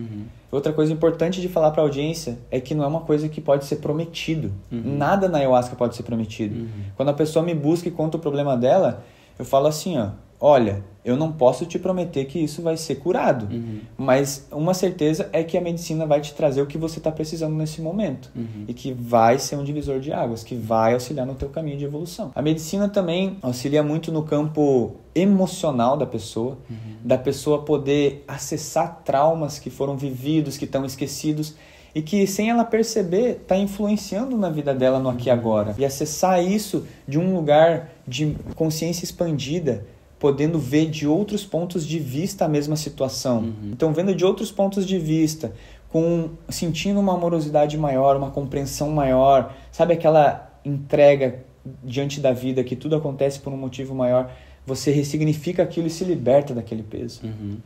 Outra coisa importante de falar para a audiência é que não é uma coisa que pode ser prometido. Nada na ayahuasca pode ser prometido. Quando a pessoa me busca e conta o problema dela, eu falo assim, ó, olha, eu não posso te prometer que isso vai ser curado, mas uma certeza é que a medicina vai te trazer o que você está precisando nesse momento, e que vai ser um divisor de águas, que vai auxiliar no teu caminho de evolução. A medicina também auxilia muito no campo emocional da pessoa poder acessar traumas que foram vividos, que estão esquecidos, e que sem ela perceber está influenciando na vida dela no aqui e agora. E acessar isso de um lugar de consciência expandida, podendo ver de outros pontos de vista a mesma situação. Então, vendo de outros pontos de vista, sentindo uma amorosidade maior, uma compreensão maior, sabe aquela entrega diante da vida, que tudo acontece por um motivo maior, você ressignifica aquilo e se liberta daquele peso.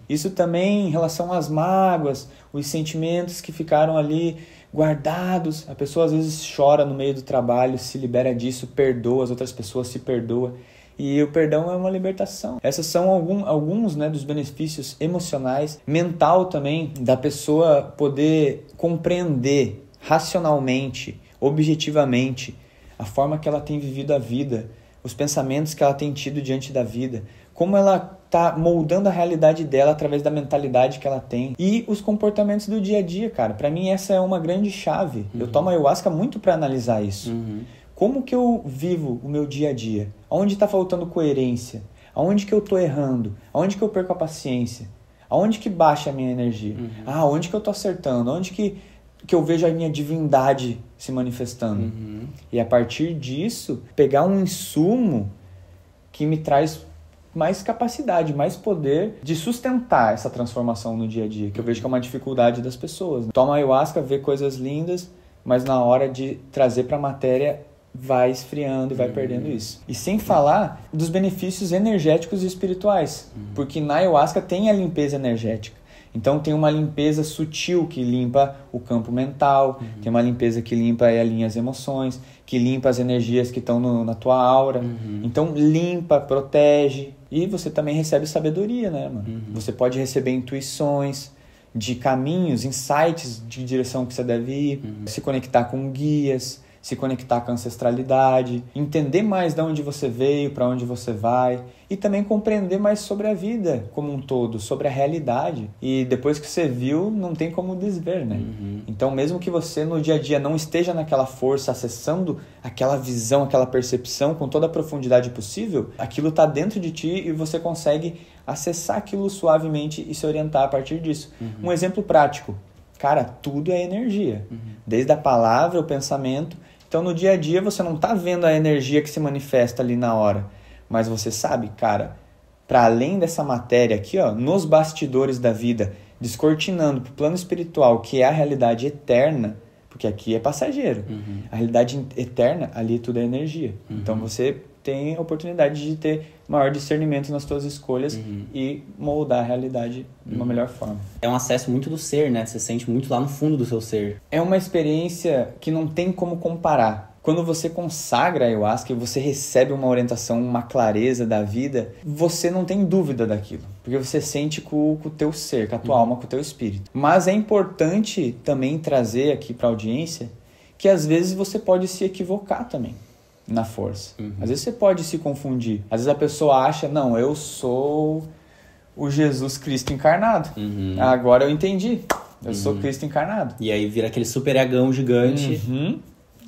Isso também em relação às mágoas, os sentimentos que ficaram ali guardados. A pessoa às vezes chora no meio do trabalho, se libera disso, perdoa, as outras pessoas se perdoam. E o perdão é uma libertação. Esses são alguns, né, dos benefícios emocionais, mental também, da pessoa poder compreender racionalmente, objetivamente, a forma que ela tem vivido a vida, os pensamentos que ela tem tido diante da vida, como ela está moldando a realidade dela através da mentalidade que ela tem, e os comportamentos do dia a dia, cara. Para mim essa é uma grande chave. Eu tomo ayahuasca muito para analisar isso. Como que eu vivo o meu dia a dia? Aonde está faltando coerência? Aonde que eu estou errando? Aonde que eu perco a paciência? Aonde que baixa a minha energia? Aonde que eu estou acertando? Aonde que eu vejo a minha divindade se manifestando? E a partir disso, pegar um insumo que me traz mais capacidade, mais poder de sustentar essa transformação no dia a dia, que eu vejo que é uma dificuldade das pessoas. Toma ayahuasca, vê coisas lindas, mas na hora de trazer para a matéria, vai esfriando e vai perdendo isso. E sem falar dos benefícios energéticos e espirituais, porque na ayahuasca tem a limpeza energética. Então tem uma limpeza sutil que limpa o campo mental, tem uma limpeza que limpa e alinha as emoções, que limpa as energias que estão na tua aura. Então limpa, protege, e você também recebe sabedoria, né, mano? Você pode receber intuições de caminhos, insights de direção que você deve ir, se conectar com guias, se conectar com a ancestralidade, entender mais de onde você veio, para onde você vai, e também compreender mais sobre a vida como um todo, sobre a realidade. E depois que você viu, não tem como desver, né? Então, mesmo que você no dia a dia não esteja naquela força, acessando aquela visão, aquela percepção com toda a profundidade possível, aquilo está dentro de ti e você consegue acessar aquilo suavemente e se orientar a partir disso. Um exemplo prático. Cara, tudo é energia. Desde a palavra, o pensamento Então no dia a dia você não tá vendo a energia que se manifesta ali na hora, mas você sabe, cara, para além dessa matéria aqui, ó, nos bastidores da vida, descortinando pro plano espiritual, que é a realidade eterna, porque aqui é passageiro. A realidade eterna, ali tudo é energia. Então você tem a oportunidade de ter maior discernimento nas suas escolhas e moldar a realidade de uma melhor forma. É um acesso muito do ser, né? Você sente muito lá no fundo do seu ser. É uma experiência que não tem como comparar. Quando você consagra a ayahuasca e você recebe uma orientação, uma clareza da vida, você não tem dúvida daquilo. Porque você sente com o teu ser, com a tua alma, com o teu espírito. Mas é importante também trazer aqui para a audiência que às vezes você pode se equivocar também na força. Às vezes você pode se confundir. Às vezes a pessoa acha, não, eu sou o Jesus Cristo encarnado. Agora eu entendi. Eu sou Cristo encarnado. E aí vira aquele super egão gigante.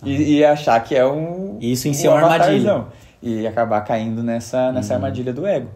E achar que é um... Isso em si é uma armadilha. E acabar caindo nessa armadilha do ego.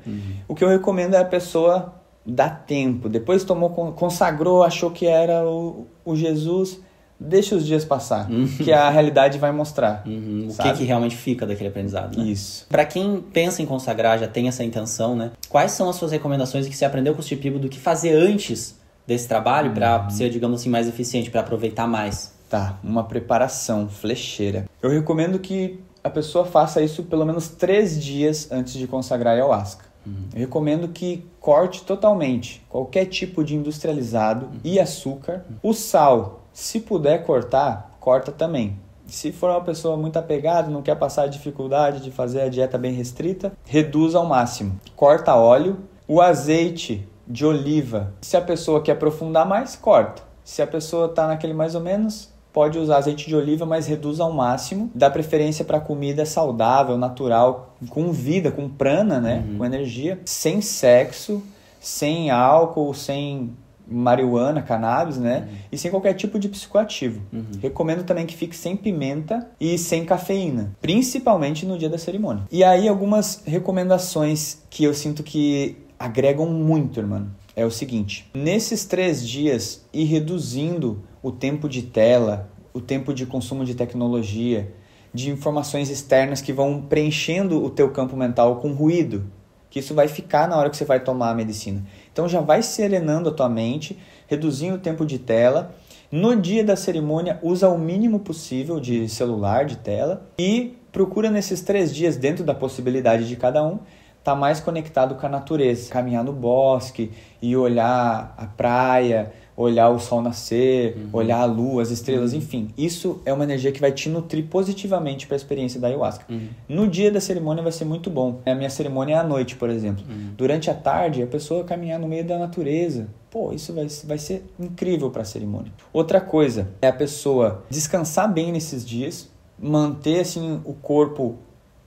O que eu recomendo é a pessoa dar tempo. Depois consagrou, achou que era o Jesus... Deixa os dias passar, que a realidade vai mostrar. O que realmente fica daquele aprendizado, né? Isso. Para quem pensa em consagrar, já tem essa intenção, né? Quais são as suas recomendações que você aprendeu com o Chipibo do que fazer antes desse trabalho para ser, digamos assim, mais eficiente, para aproveitar mais? Tá, uma preparação flecheira. Eu recomendo que a pessoa faça isso pelo menos 3 dias antes de consagrar a ayahuasca. Eu recomendo que corte totalmente qualquer tipo de industrializado e açúcar. O sal, se puder cortar, corta também. Se for uma pessoa muito apegada, não quer passar a dificuldade de fazer a dieta bem restrita, reduz ao máximo. Corta óleo, o azeite de oliva. Se a pessoa quer aprofundar mais, corta. Se a pessoa está naquele mais ou menos, pode usar azeite de oliva, mas reduz ao máximo. Dá preferência para comida saudável, natural, com vida, com prana, né? Com energia. Sem sexo, sem álcool, sem marihuana, cannabis, né? E sem qualquer tipo de psicoativo. Recomendo também que fique sem pimenta e sem cafeína, principalmente no dia da cerimônia. E aí algumas recomendações que eu sinto que agregam muito, irmão. É o seguinte, nesses 3 dias, ir reduzindo o tempo de tela, o tempo de consumo de tecnologia, de informações externas que vão preenchendo o teu campo mental com ruído, que isso vai ficar na hora que você vai tomar a medicina. Então já vai serenando a tua mente, reduzindo o tempo de tela. No dia da cerimônia, usa o mínimo possível de celular, de tela, e procura nesses 3 dias, dentro da possibilidade de cada um, estar mais conectado com a natureza. Caminhar no bosque e olhar a praia, olhar o sol nascer, olhar a lua, as estrelas, enfim. Isso é uma energia que vai te nutrir positivamente para a experiência da ayahuasca. No dia da cerimônia vai ser muito bom. A minha cerimônia é à noite, por exemplo. Durante a tarde, a pessoa caminhar no meio da natureza. Pô, isso vai ser incrível para a cerimônia. Outra coisa é a pessoa descansar bem nesses dias, manter assim o corpo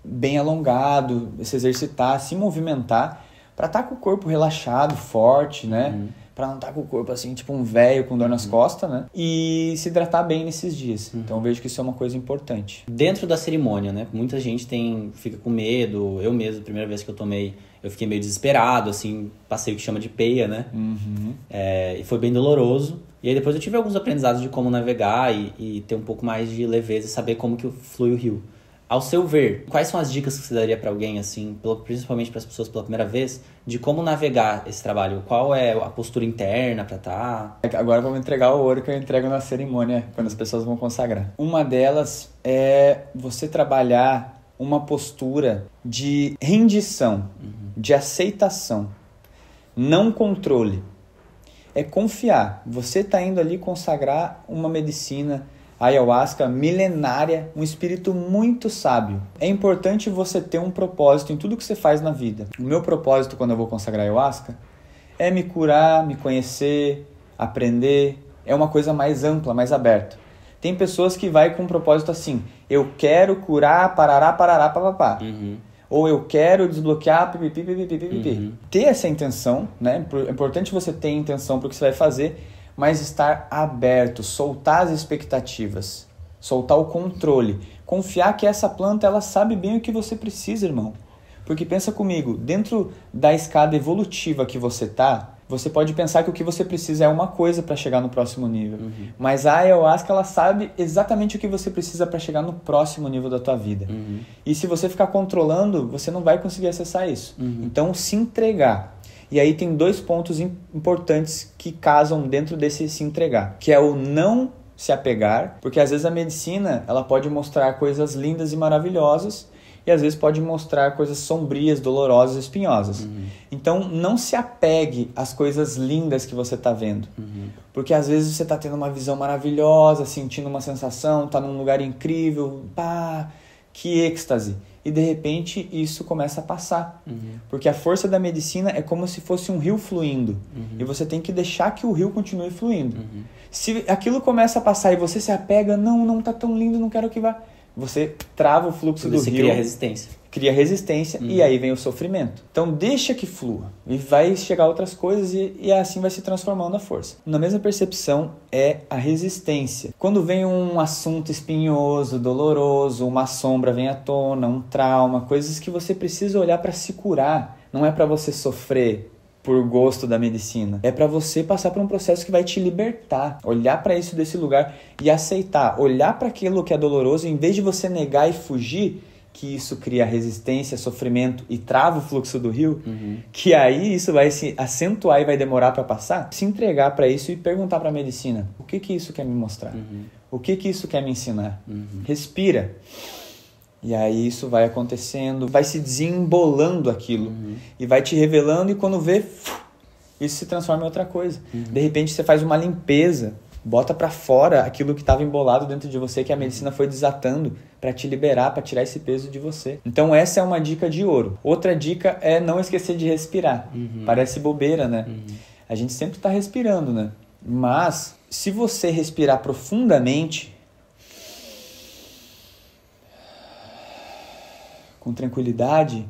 bem alongado, se exercitar, se movimentar, para estar com o corpo relaxado, forte, né? Para não estar com o corpo assim, tipo um velho com dor nas costas, né? E se hidratar bem nesses dias. Então eu vejo que isso é uma coisa importante. Dentro da cerimônia, né? Muita gente fica com medo. Eu mesmo, a primeira vez que eu tomei, eu fiquei meio desesperado, assim, passei o que chama de peia, né? E foi bem doloroso. E aí depois eu tive alguns aprendizados de como navegar e ter um pouco mais de leveza e saber como que flui o rio. Ao seu ver, quais são as dicas que você daria para alguém, assim, principalmente para as pessoas pela primeira vez, de como navegar esse trabalho? Qual é a postura interna para estar? Agora vamos entregar o ouro que eu entrego na cerimônia, quando as pessoas vão consagrar. Uma delas é você trabalhar uma postura de rendição, de aceitação, não controle. É confiar. Você está indo ali consagrar uma medicina, a ayahuasca milenária, um espírito muito sábio. É importante você ter um propósito em tudo que você faz na vida. O meu propósito quando eu vou consagrar a ayahuasca é me curar, me conhecer, aprender. É uma coisa mais ampla, mais aberta. Tem pessoas que vai com um propósito assim, eu quero curar, parará, parará, papapá. Ou eu quero desbloquear, pipipi, pipipi, pipipi. Ter essa intenção, né? É importante você ter intenção para o que você vai fazer, mas estar aberto, soltar as expectativas, soltar o controle, confiar que essa planta ela sabe bem o que você precisa, irmão. Porque pensa comigo, dentro da escada evolutiva que você tá, Você pode pensar que o que você precisa é uma coisa para chegar no próximo nível. Mas a ayahuasca, ela sabe exatamente o que você precisa para chegar no próximo nível da tua vida. E se você ficar controlando, você não vai conseguir acessar isso. Então, se entregar. E aí tem 2 pontos importantes que casam dentro desse se entregar, que é o não se apegar, porque às vezes a medicina, ela pode mostrar coisas lindas e maravilhosas, e às vezes pode mostrar coisas sombrias, dolorosas, espinhosas. Então, não se apegue às coisas lindas que você está vendo. Porque às vezes você está tendo uma visão maravilhosa, sentindo uma sensação, está num lugar incrível, pá, que êxtase. E de repente isso começa a passar. Porque a força da medicina é como se fosse um rio fluindo. E você tem que deixar que o rio continue fluindo. Se aquilo começa a passar e você se apega, não tá tão lindo, não quero que vá. Você trava o fluxo do rio. Você cria resistência. Cria resistência e aí vem o sofrimento. Então deixa que flua e vai chegar outras coisas e assim vai se transformando a força. Na mesma percepção é a resistência. Quando vem um assunto espinhoso, doloroso, uma sombra vem à tona, um trauma, coisas que você precisa olhar para se curar. Não é para você sofrer por gosto da medicina. É para você passar por um processo que vai te libertar. Olhar para isso desse lugar e aceitar. Olhar para aquilo que é doloroso, em vez de você negar e fugir, que isso cria resistência, sofrimento e trava o fluxo do rio, que aí isso vai se acentuar e vai demorar para passar. Se entregar para isso e perguntar para a medicina, o que isso quer me mostrar? O que isso quer me ensinar? Respira. E aí isso vai acontecendo, vai se desembolando aquilo. E vai te revelando e quando vê, isso se transforma em outra coisa. De repente você faz uma limpeza, bota pra fora aquilo que estava embolado dentro de você, que a medicina foi desatando para te liberar, para tirar esse peso de você. Então essa é uma dica de ouro. Outra dica é não esquecer de respirar. Parece bobeira, né? A gente sempre está respirando, né? Mas se você respirar profundamente, com tranquilidade,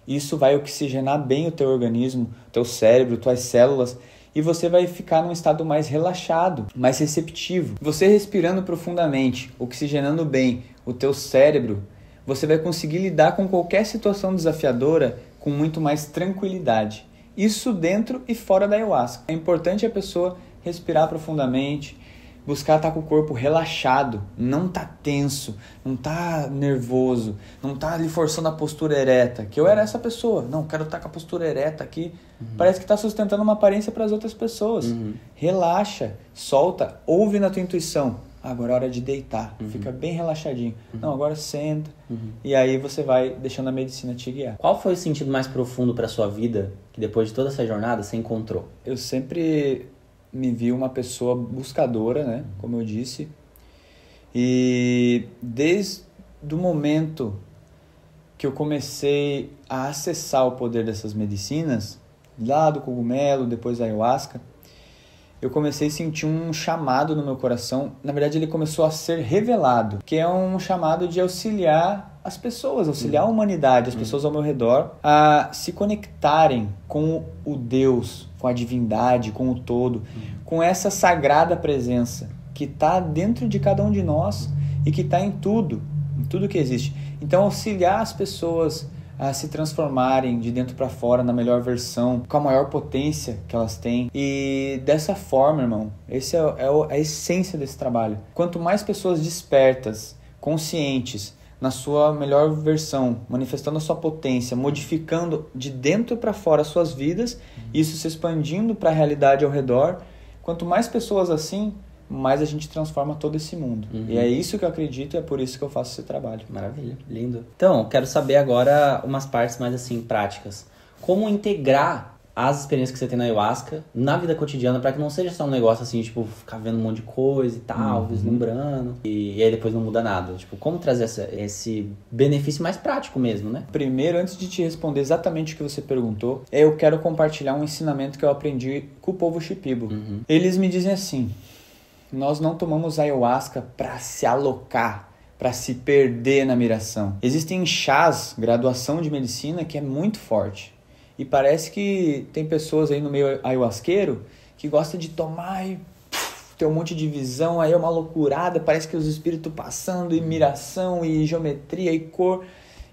isso vai oxigenar bem o teu organismo, teu cérebro, tuas células, e você vai ficar num estado mais relaxado, mais receptivo. Você respirando profundamente, oxigenando bem o teu cérebro, você vai conseguir lidar com qualquer situação desafiadora com muito mais tranquilidade. Isso dentro e fora da ayahuasca. É importante a pessoa respirar profundamente, buscar estar com o corpo relaxado, não tá tenso, não tá nervoso, não tá ali forçando a postura ereta, que eu era essa pessoa, não, quero estar com a postura ereta aqui, parece que tá sustentando uma aparência para as outras pessoas. Relaxa, solta, ouve na tua intuição, agora é hora de deitar, fica bem relaxadinho, não, agora senta, e aí você vai deixando a medicina te guiar. Qual foi o sentido mais profundo para sua vida que depois de toda essa jornada você encontrou? Eu sempre me vi uma pessoa buscadora, né? Como eu disse. E desde o momento que eu comecei a acessar o poder dessas medicinas, lá do cogumelo, depois da ayahuasca, eu comecei a sentir um chamado no meu coração. Na verdade, ele começou a ser revelado, que é um chamado de auxiliar as pessoas, auxiliar a humanidade, as pessoas ao meu redor, a se conectarem com o Deus, com a divindade, com o todo, com essa sagrada presença que está dentro de cada um de nós e que está em tudo que existe. Então, auxiliar as pessoas a se transformarem de dentro para fora na melhor versão, com a maior potência que elas têm. E dessa forma, irmão, essa é a essência desse trabalho. Quanto mais pessoas despertas, conscientes, na sua melhor versão, manifestando a sua potência, modificando de dentro para fora as suas vidas, isso se expandindo para a realidade ao redor, quanto mais pessoas assim, mais a gente transforma todo esse mundo. E é isso que eu acredito e é por isso que eu faço esse trabalho. Maravilha, lindo. Então, quero saber agora umas partes mais assim, práticas. Como integrar as experiências que você tem na ayahuasca na vida cotidiana para que não seja só um negócio assim, tipo, ficar vendo um monte de coisa e tal, vislumbrando, e aí depois não muda nada. Tipo, como trazer esse benefício mais prático mesmo, né? Primeiro, antes de te responder exatamente o que você perguntou, eu quero compartilhar um ensinamento que eu aprendi com o povo Shipibo. Eles me dizem assim: nós não tomamos ayahuasca para se alocar, para se perder na miração. Existem chás, graduação de medicina, que é muito forte. E parece que tem pessoas aí no meio ayahuasqueiro que gostam de tomar e ter um monte de visão, aí é uma loucurada, parece que os espíritos passando, e miração, e geometria, e cor.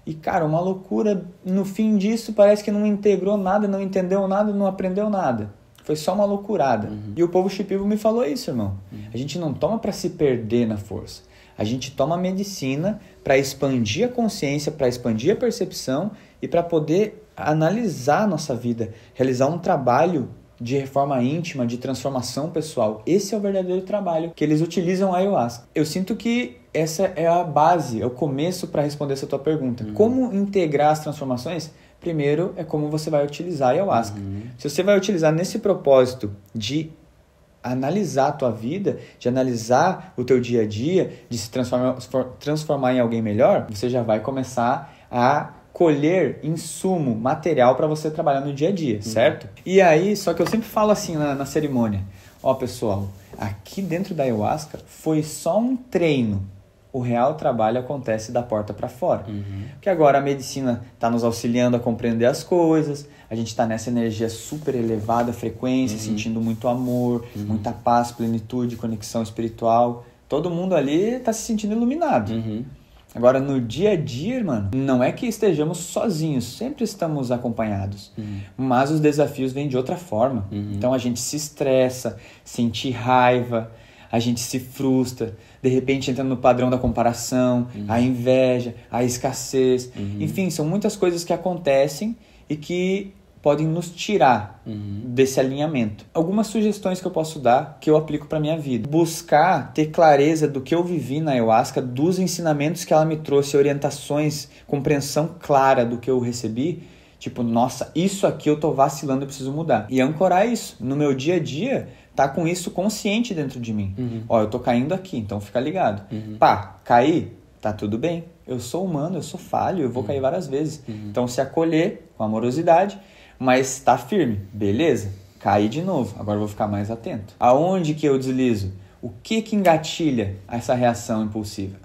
E, cara, uma loucura. No fim disso, parece que não integrou nada, não entendeu nada, não aprendeu nada. Foi só uma loucurada. E o povo Shipibo me falou isso, irmão. A gente não toma para se perder na força. A gente toma a medicina para expandir a consciência, para expandir a percepção e para poder analisar a nossa vida, realizar um trabalho de reforma íntima, de transformação pessoal. Esse é o verdadeiro trabalho que eles utilizam a ayahuasca. Eu sinto que essa é a base, é o começo para responder essa tua pergunta. Como integrar as transformações? Primeiro é como você vai utilizar a ayahuasca. Se você vai utilizar nesse propósito de analisar a tua vida, de analisar o teu dia a dia, de se transformar em alguém melhor, você já vai começar a colher insumo, material para você trabalhar no dia a dia, certo? E aí, só que eu sempre falo assim na cerimônia, ó pessoal, aqui dentro da ayahuasca foi só um treino. O real trabalho acontece da porta para fora. Porque agora a medicina está nos auxiliando a compreender as coisas, a gente está nessa energia super elevada, frequência, sentindo muito amor, muita paz, plenitude, conexão espiritual. Todo mundo ali está se sentindo iluminado. Agora, no dia a dia, mano, não é que estejamos sozinhos, sempre estamos acompanhados. Mas os desafios vêm de outra forma. Então a gente se estressa, sente raiva, a gente se frustra, de repente entra no padrão da comparação, a inveja, a escassez. Enfim, são muitas coisas que acontecem e que podem nos tirar desse alinhamento. Algumas sugestões que eu posso dar, que eu aplico para minha vida. Buscar ter clareza do que eu vivi na ayahuasca, dos ensinamentos que ela me trouxe, orientações, compreensão clara do que eu recebi. Tipo, nossa, isso aqui eu tô vacilando, eu preciso mudar. E ancorar isso no meu dia a dia, tá com isso consciente dentro de mim. Ó, eu tô caindo aqui, então fica ligado. Pá, caí, tá tudo bem. Eu sou humano, eu sou falho, eu vou cair várias vezes. Então se acolher com amorosidade, mas tá firme, beleza? Caí de novo, agora eu vou ficar mais atento. Aonde que eu deslizo? O que engatilha essa reação impulsiva?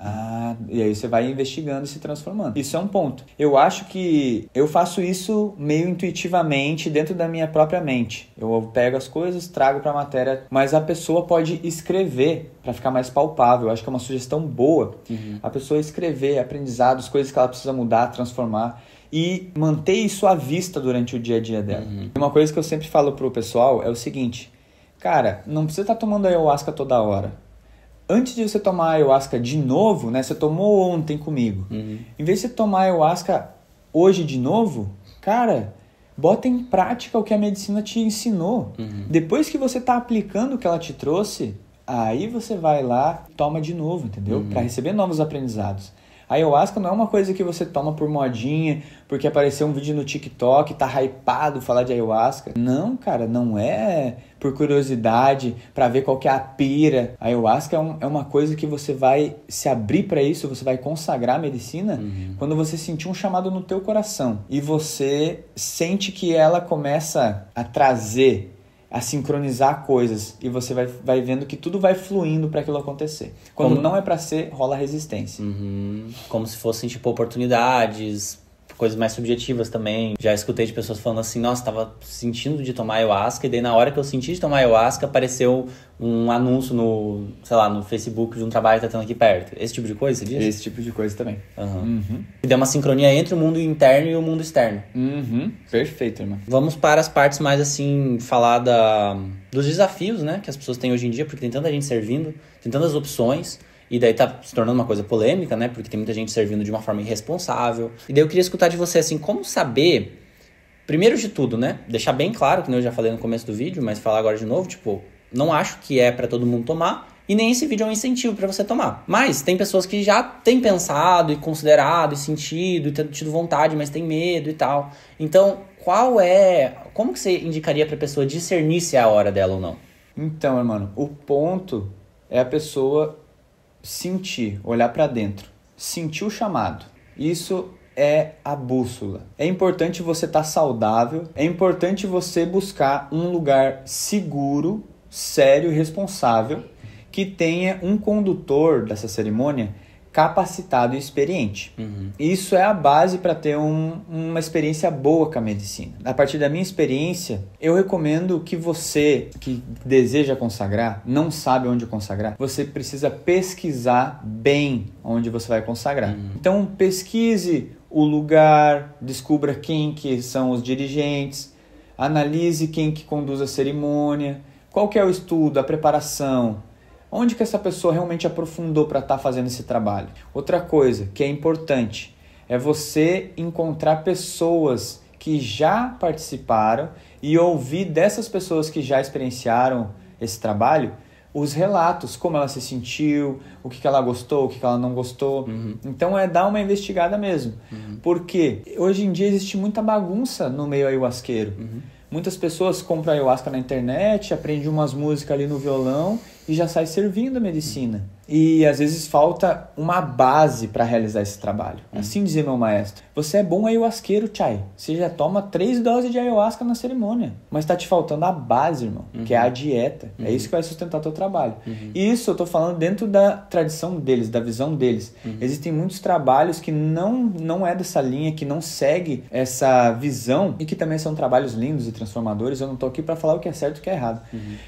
E aí você vai investigando e se transformando. Isso é um ponto. Eu acho que eu faço isso meio intuitivamente dentro da minha própria mente. Eu pego as coisas, trago para a matéria, mas a pessoa pode escrever para ficar mais palpável. Eu acho que é uma sugestão boa. A pessoa escrever aprendizados, coisas que ela precisa mudar, transformar e manter isso à vista durante o dia a dia dela. Uma coisa que eu sempre falo pro pessoal é o seguinte: cara, não precisa estar tomando ayahuasca toda hora. Antes de você tomar ayahuasca de novo, né? Você tomou ontem comigo. Em vez de você tomar ayahuasca hoje de novo, cara, bota em prática o que a medicina te ensinou. Depois que você está aplicando o que ela te trouxe, aí você vai lá e toma de novo, entendeu? Para receber novos aprendizados. A ayahuasca não é uma coisa que você toma por modinha, porque apareceu um vídeo no TikTok, tá hypado falar de ayahuasca. Não, cara, não é por curiosidade, pra ver qual que é a pira. A ayahuasca é uma coisa que você vai se abrir pra isso, você vai consagrar a medicina quando você sentir um chamado no teu coração. E você sente que ela começa a trazer, a sincronizar coisas, e você vai vendo que tudo vai fluindo para aquilo acontecer. Quando não é para ser, rola resistência. Como se fossem, tipo, oportunidades, coisas mais subjetivas também. Já escutei de pessoas falando assim, nossa, tava sentindo de tomar ayahuasca, e daí na hora que eu senti de tomar ayahuasca, apareceu um anúncio no, sei lá, no Facebook de um trabalho que tá tendo aqui perto. Esse tipo de coisa, você diz? Esse tipo de coisa também. E deu uma sincronia entre o mundo interno e o mundo externo. Perfeito, irmão. Vamos para as partes mais, assim, falar dos desafios, né, que as pessoas têm hoje em dia, porque tem tanta gente servindo, tem tantas opções. E daí tá se tornando uma coisa polêmica, né? Porque tem muita gente servindo de uma forma irresponsável. E daí eu queria escutar de você, assim, como saber... Primeiro de tudo, né? Deixar bem claro, que eu já falei no começo do vídeo, mas falar agora de novo, tipo... Não acho que é pra todo mundo tomar. E nem esse vídeo é um incentivo pra você tomar. Mas tem pessoas que já têm pensado e considerado e sentido e tido vontade, mas tem medo e tal. Então, como que você indicaria pra pessoa discernir se é a hora dela ou não? Então, irmão, o ponto é a pessoa... sentir, olhar para dentro, sentir o chamado. Isso é a bússola. É importante você estar saudável, é importante você buscar um lugar seguro, sério e responsável, que tenha um condutor dessa cerimônia capacitado e experiente. Isso é a base para ter uma experiência boa com a medicina. A partir da minha experiência, eu recomendo que você que deseja consagrar, não sabe onde consagrar, você precisa pesquisar bem onde você vai consagrar. Então pesquise o lugar, descubra quem que são os dirigentes, analise quem que conduz a cerimônia, qual que é o estudo, a preparação, onde que essa pessoa realmente aprofundou para estar fazendo esse trabalho. Outra coisa que é importante é você encontrar pessoas que já participaram e ouvir dessas pessoas que já experienciaram esse trabalho os relatos, como ela se sentiu, o que ela gostou, o que ela não gostou. Então é dar uma investigada mesmo. Porque hoje em dia existe muita bagunça no meio ayahuasqueiro. Muitas pessoas compram ayahuasca na internet, aprendem umas músicas ali no violão e já sai servindo a medicina. E às vezes falta uma base para realizar esse trabalho. Assim dizia meu maestro: você é bom ayahuasqueiro, Chay. Você já toma 3 doses de ayahuasca na cerimônia. Mas tá te faltando a base, irmão, que é a dieta. É isso que vai sustentar teu trabalho. E isso eu tô falando dentro da tradição deles, da visão deles. Existem muitos trabalhos que não é dessa linha, que não segue essa visão e que também são trabalhos lindos e transformadores. Eu não tô aqui para falar o que é certo e o que é errado.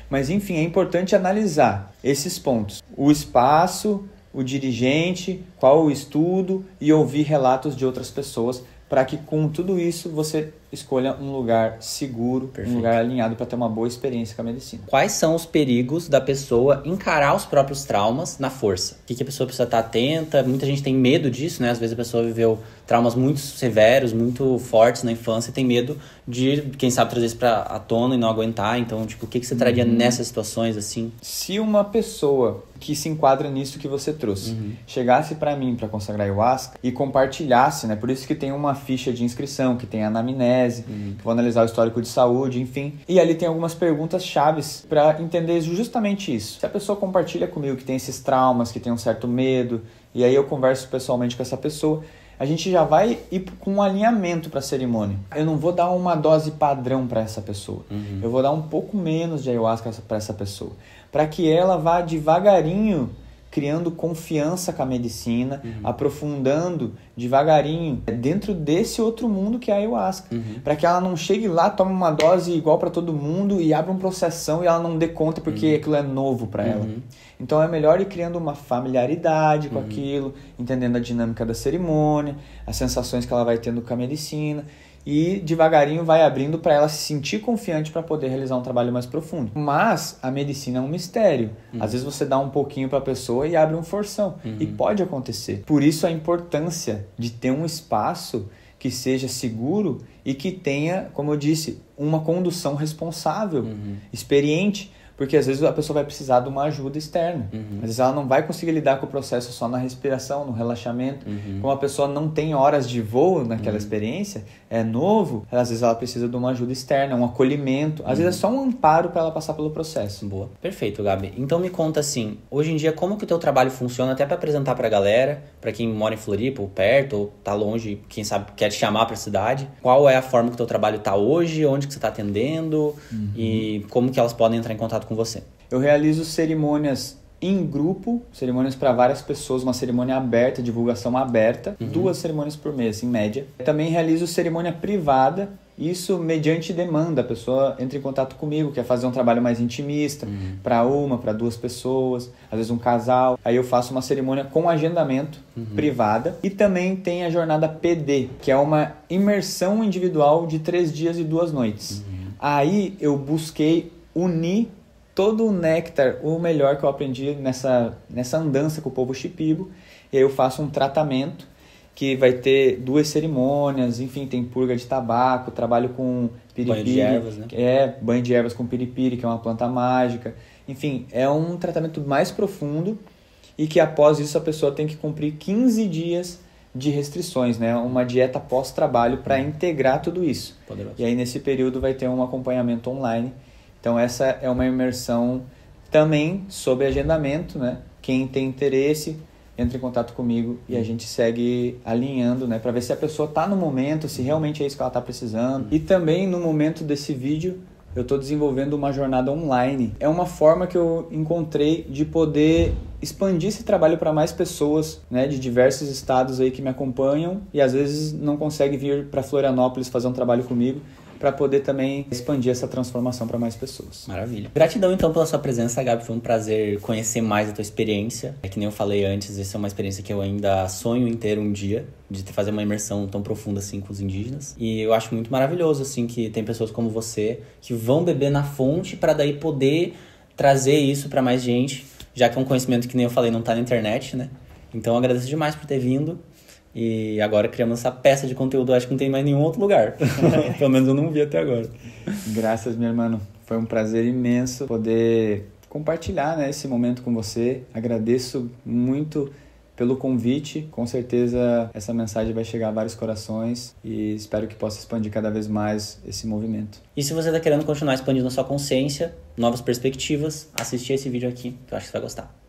Mas enfim, é importante analisar esses pontos. O espaço, o dirigente, qual o estudo e ouvir relatos de outras pessoas para que com tudo isso você escolha um lugar seguro, um lugar alinhado para ter uma boa experiência com a medicina. Quais são os perigos da pessoa encarar os próprios traumas na força? O que a pessoa precisa estar atenta? Muita gente tem medo disso, né? Às vezes a pessoa viveu traumas muito severos, muito fortes na infância e tem medo de, quem sabe, trazer isso à tona e não aguentar. Então, tipo, o que você traria nessas situações, assim? Se uma pessoa que se enquadra nisso que você trouxe chegasse para mim para consagrar ayahuasca e compartilhasse, né? Por isso que tem uma ficha de inscrição, que tem anamnese, que vou analisar o histórico de saúde, enfim. E ali tem algumas perguntas chaves para entender justamente isso. Se a pessoa compartilha comigo que tem esses traumas, que tem um certo medo, e aí eu converso pessoalmente com essa pessoa, a gente já vai ir com um alinhamento para a cerimônia. Eu não vou dar uma dose padrão para essa pessoa. Eu vou dar um pouco menos de ayahuasca para essa pessoa, para que ela vá devagarinho criando confiança com a medicina, aprofundando devagarinho dentro desse outro mundo que é a ayahuasca. Para que ela não chegue lá, tome uma dose igual para todo mundo e abra um processão e ela não dê conta porque aquilo é novo para ela. Então é melhor ir criando uma familiaridade com aquilo, entendendo a dinâmica da cerimônia, as sensações que ela vai tendo com a medicina. E devagarinho vai abrindo para ela se sentir confiante para poder realizar um trabalho mais profundo. Mas a medicina é um mistério. Às vezes você dá um pouquinho para a pessoa e abre um forção. E pode acontecer. Por isso a importância de ter um espaço que seja seguro e que tenha, como eu disse, uma condução responsável, experiente. Porque às vezes a pessoa vai precisar de uma ajuda externa. Às vezes ela não vai conseguir lidar com o processo só na respiração, no relaxamento. Como a pessoa não tem horas de voo naquela experiência, é novo, às vezes ela precisa de uma ajuda externa, um acolhimento. Às vezes é só um amparo para ela passar pelo processo. Boa. Perfeito, Gabi. Então me conta assim, hoje em dia como que o teu trabalho funciona, até para apresentar para a galera, para quem mora em Floripa, ou perto, ou tá longe, quem sabe quer te chamar para a cidade. Qual é a forma que o teu trabalho tá hoje, onde que você tá atendendo e como que elas podem entrar em contato com você? Eu realizo cerimônias em grupo, cerimônias para várias pessoas, uma cerimônia aberta, divulgação aberta, 2 cerimônias por mês, em média. Também realizo cerimônia privada, isso mediante demanda. A pessoa entra em contato comigo, quer fazer um trabalho mais intimista, para 2 pessoas, às vezes um casal. Aí eu faço uma cerimônia com agendamento privada. E também tem a jornada PD, que é uma imersão individual de 3 dias e 2 noites. Aí eu busquei unir todo o néctar, o melhor que eu aprendi nessa andança com o povo Shipibo. E aí eu faço um tratamento que vai ter 2 cerimônias, enfim, tem purga de tabaco, trabalho com piripiri. Banho de ervas, né? Banho de ervas com piripiri, que é uma planta mágica. Enfim, é um tratamento mais profundo e que após isso a pessoa tem que cumprir 15 dias de restrições, né? Uma dieta pós-trabalho para integrar tudo isso. Poderoso. E aí nesse período vai ter um acompanhamento online. Então essa é uma imersão também sob agendamento, né? Quem tem interesse, entra em contato comigo e a gente segue alinhando, né? Para ver se a pessoa está no momento, se realmente é isso que ela está precisando. E também no momento desse vídeo, eu estou desenvolvendo uma jornada online. É uma forma que eu encontrei de poder expandir esse trabalho para mais pessoas, né, de diversos estados aí que me acompanham e às vezes não conseguem vir para Florianópolis fazer um trabalho comigo, para poder também expandir essa transformação para mais pessoas. Maravilha. Gratidão então pela sua presença, Gabi. Foi um prazer conhecer mais a tua experiência. É que nem eu falei antes, essa é uma experiência que eu ainda sonho em ter um dia, de fazer uma imersão tão profunda assim com os indígenas. E eu acho muito maravilhoso assim que tem pessoas como você que vão beber na fonte para daí poder trazer isso para mais gente, já que é um conhecimento que nem eu falei não tá na internet, né? Então eu agradeço demais por ter vindo. E agora criamos essa peça de conteúdo, acho que não tem mais nenhum outro lugar. Pelo menos eu não vi até agora. Graças, meu irmão. Foi um prazer imenso poder compartilhar, né, esse momento com você. Agradeço muito pelo convite. Com certeza essa mensagem vai chegar a vários corações e espero que possa expandir cada vez mais esse movimento. E se você está querendo continuar expandindo a sua consciência, novas perspectivas, assistir esse vídeo aqui, que eu acho que você vai gostar.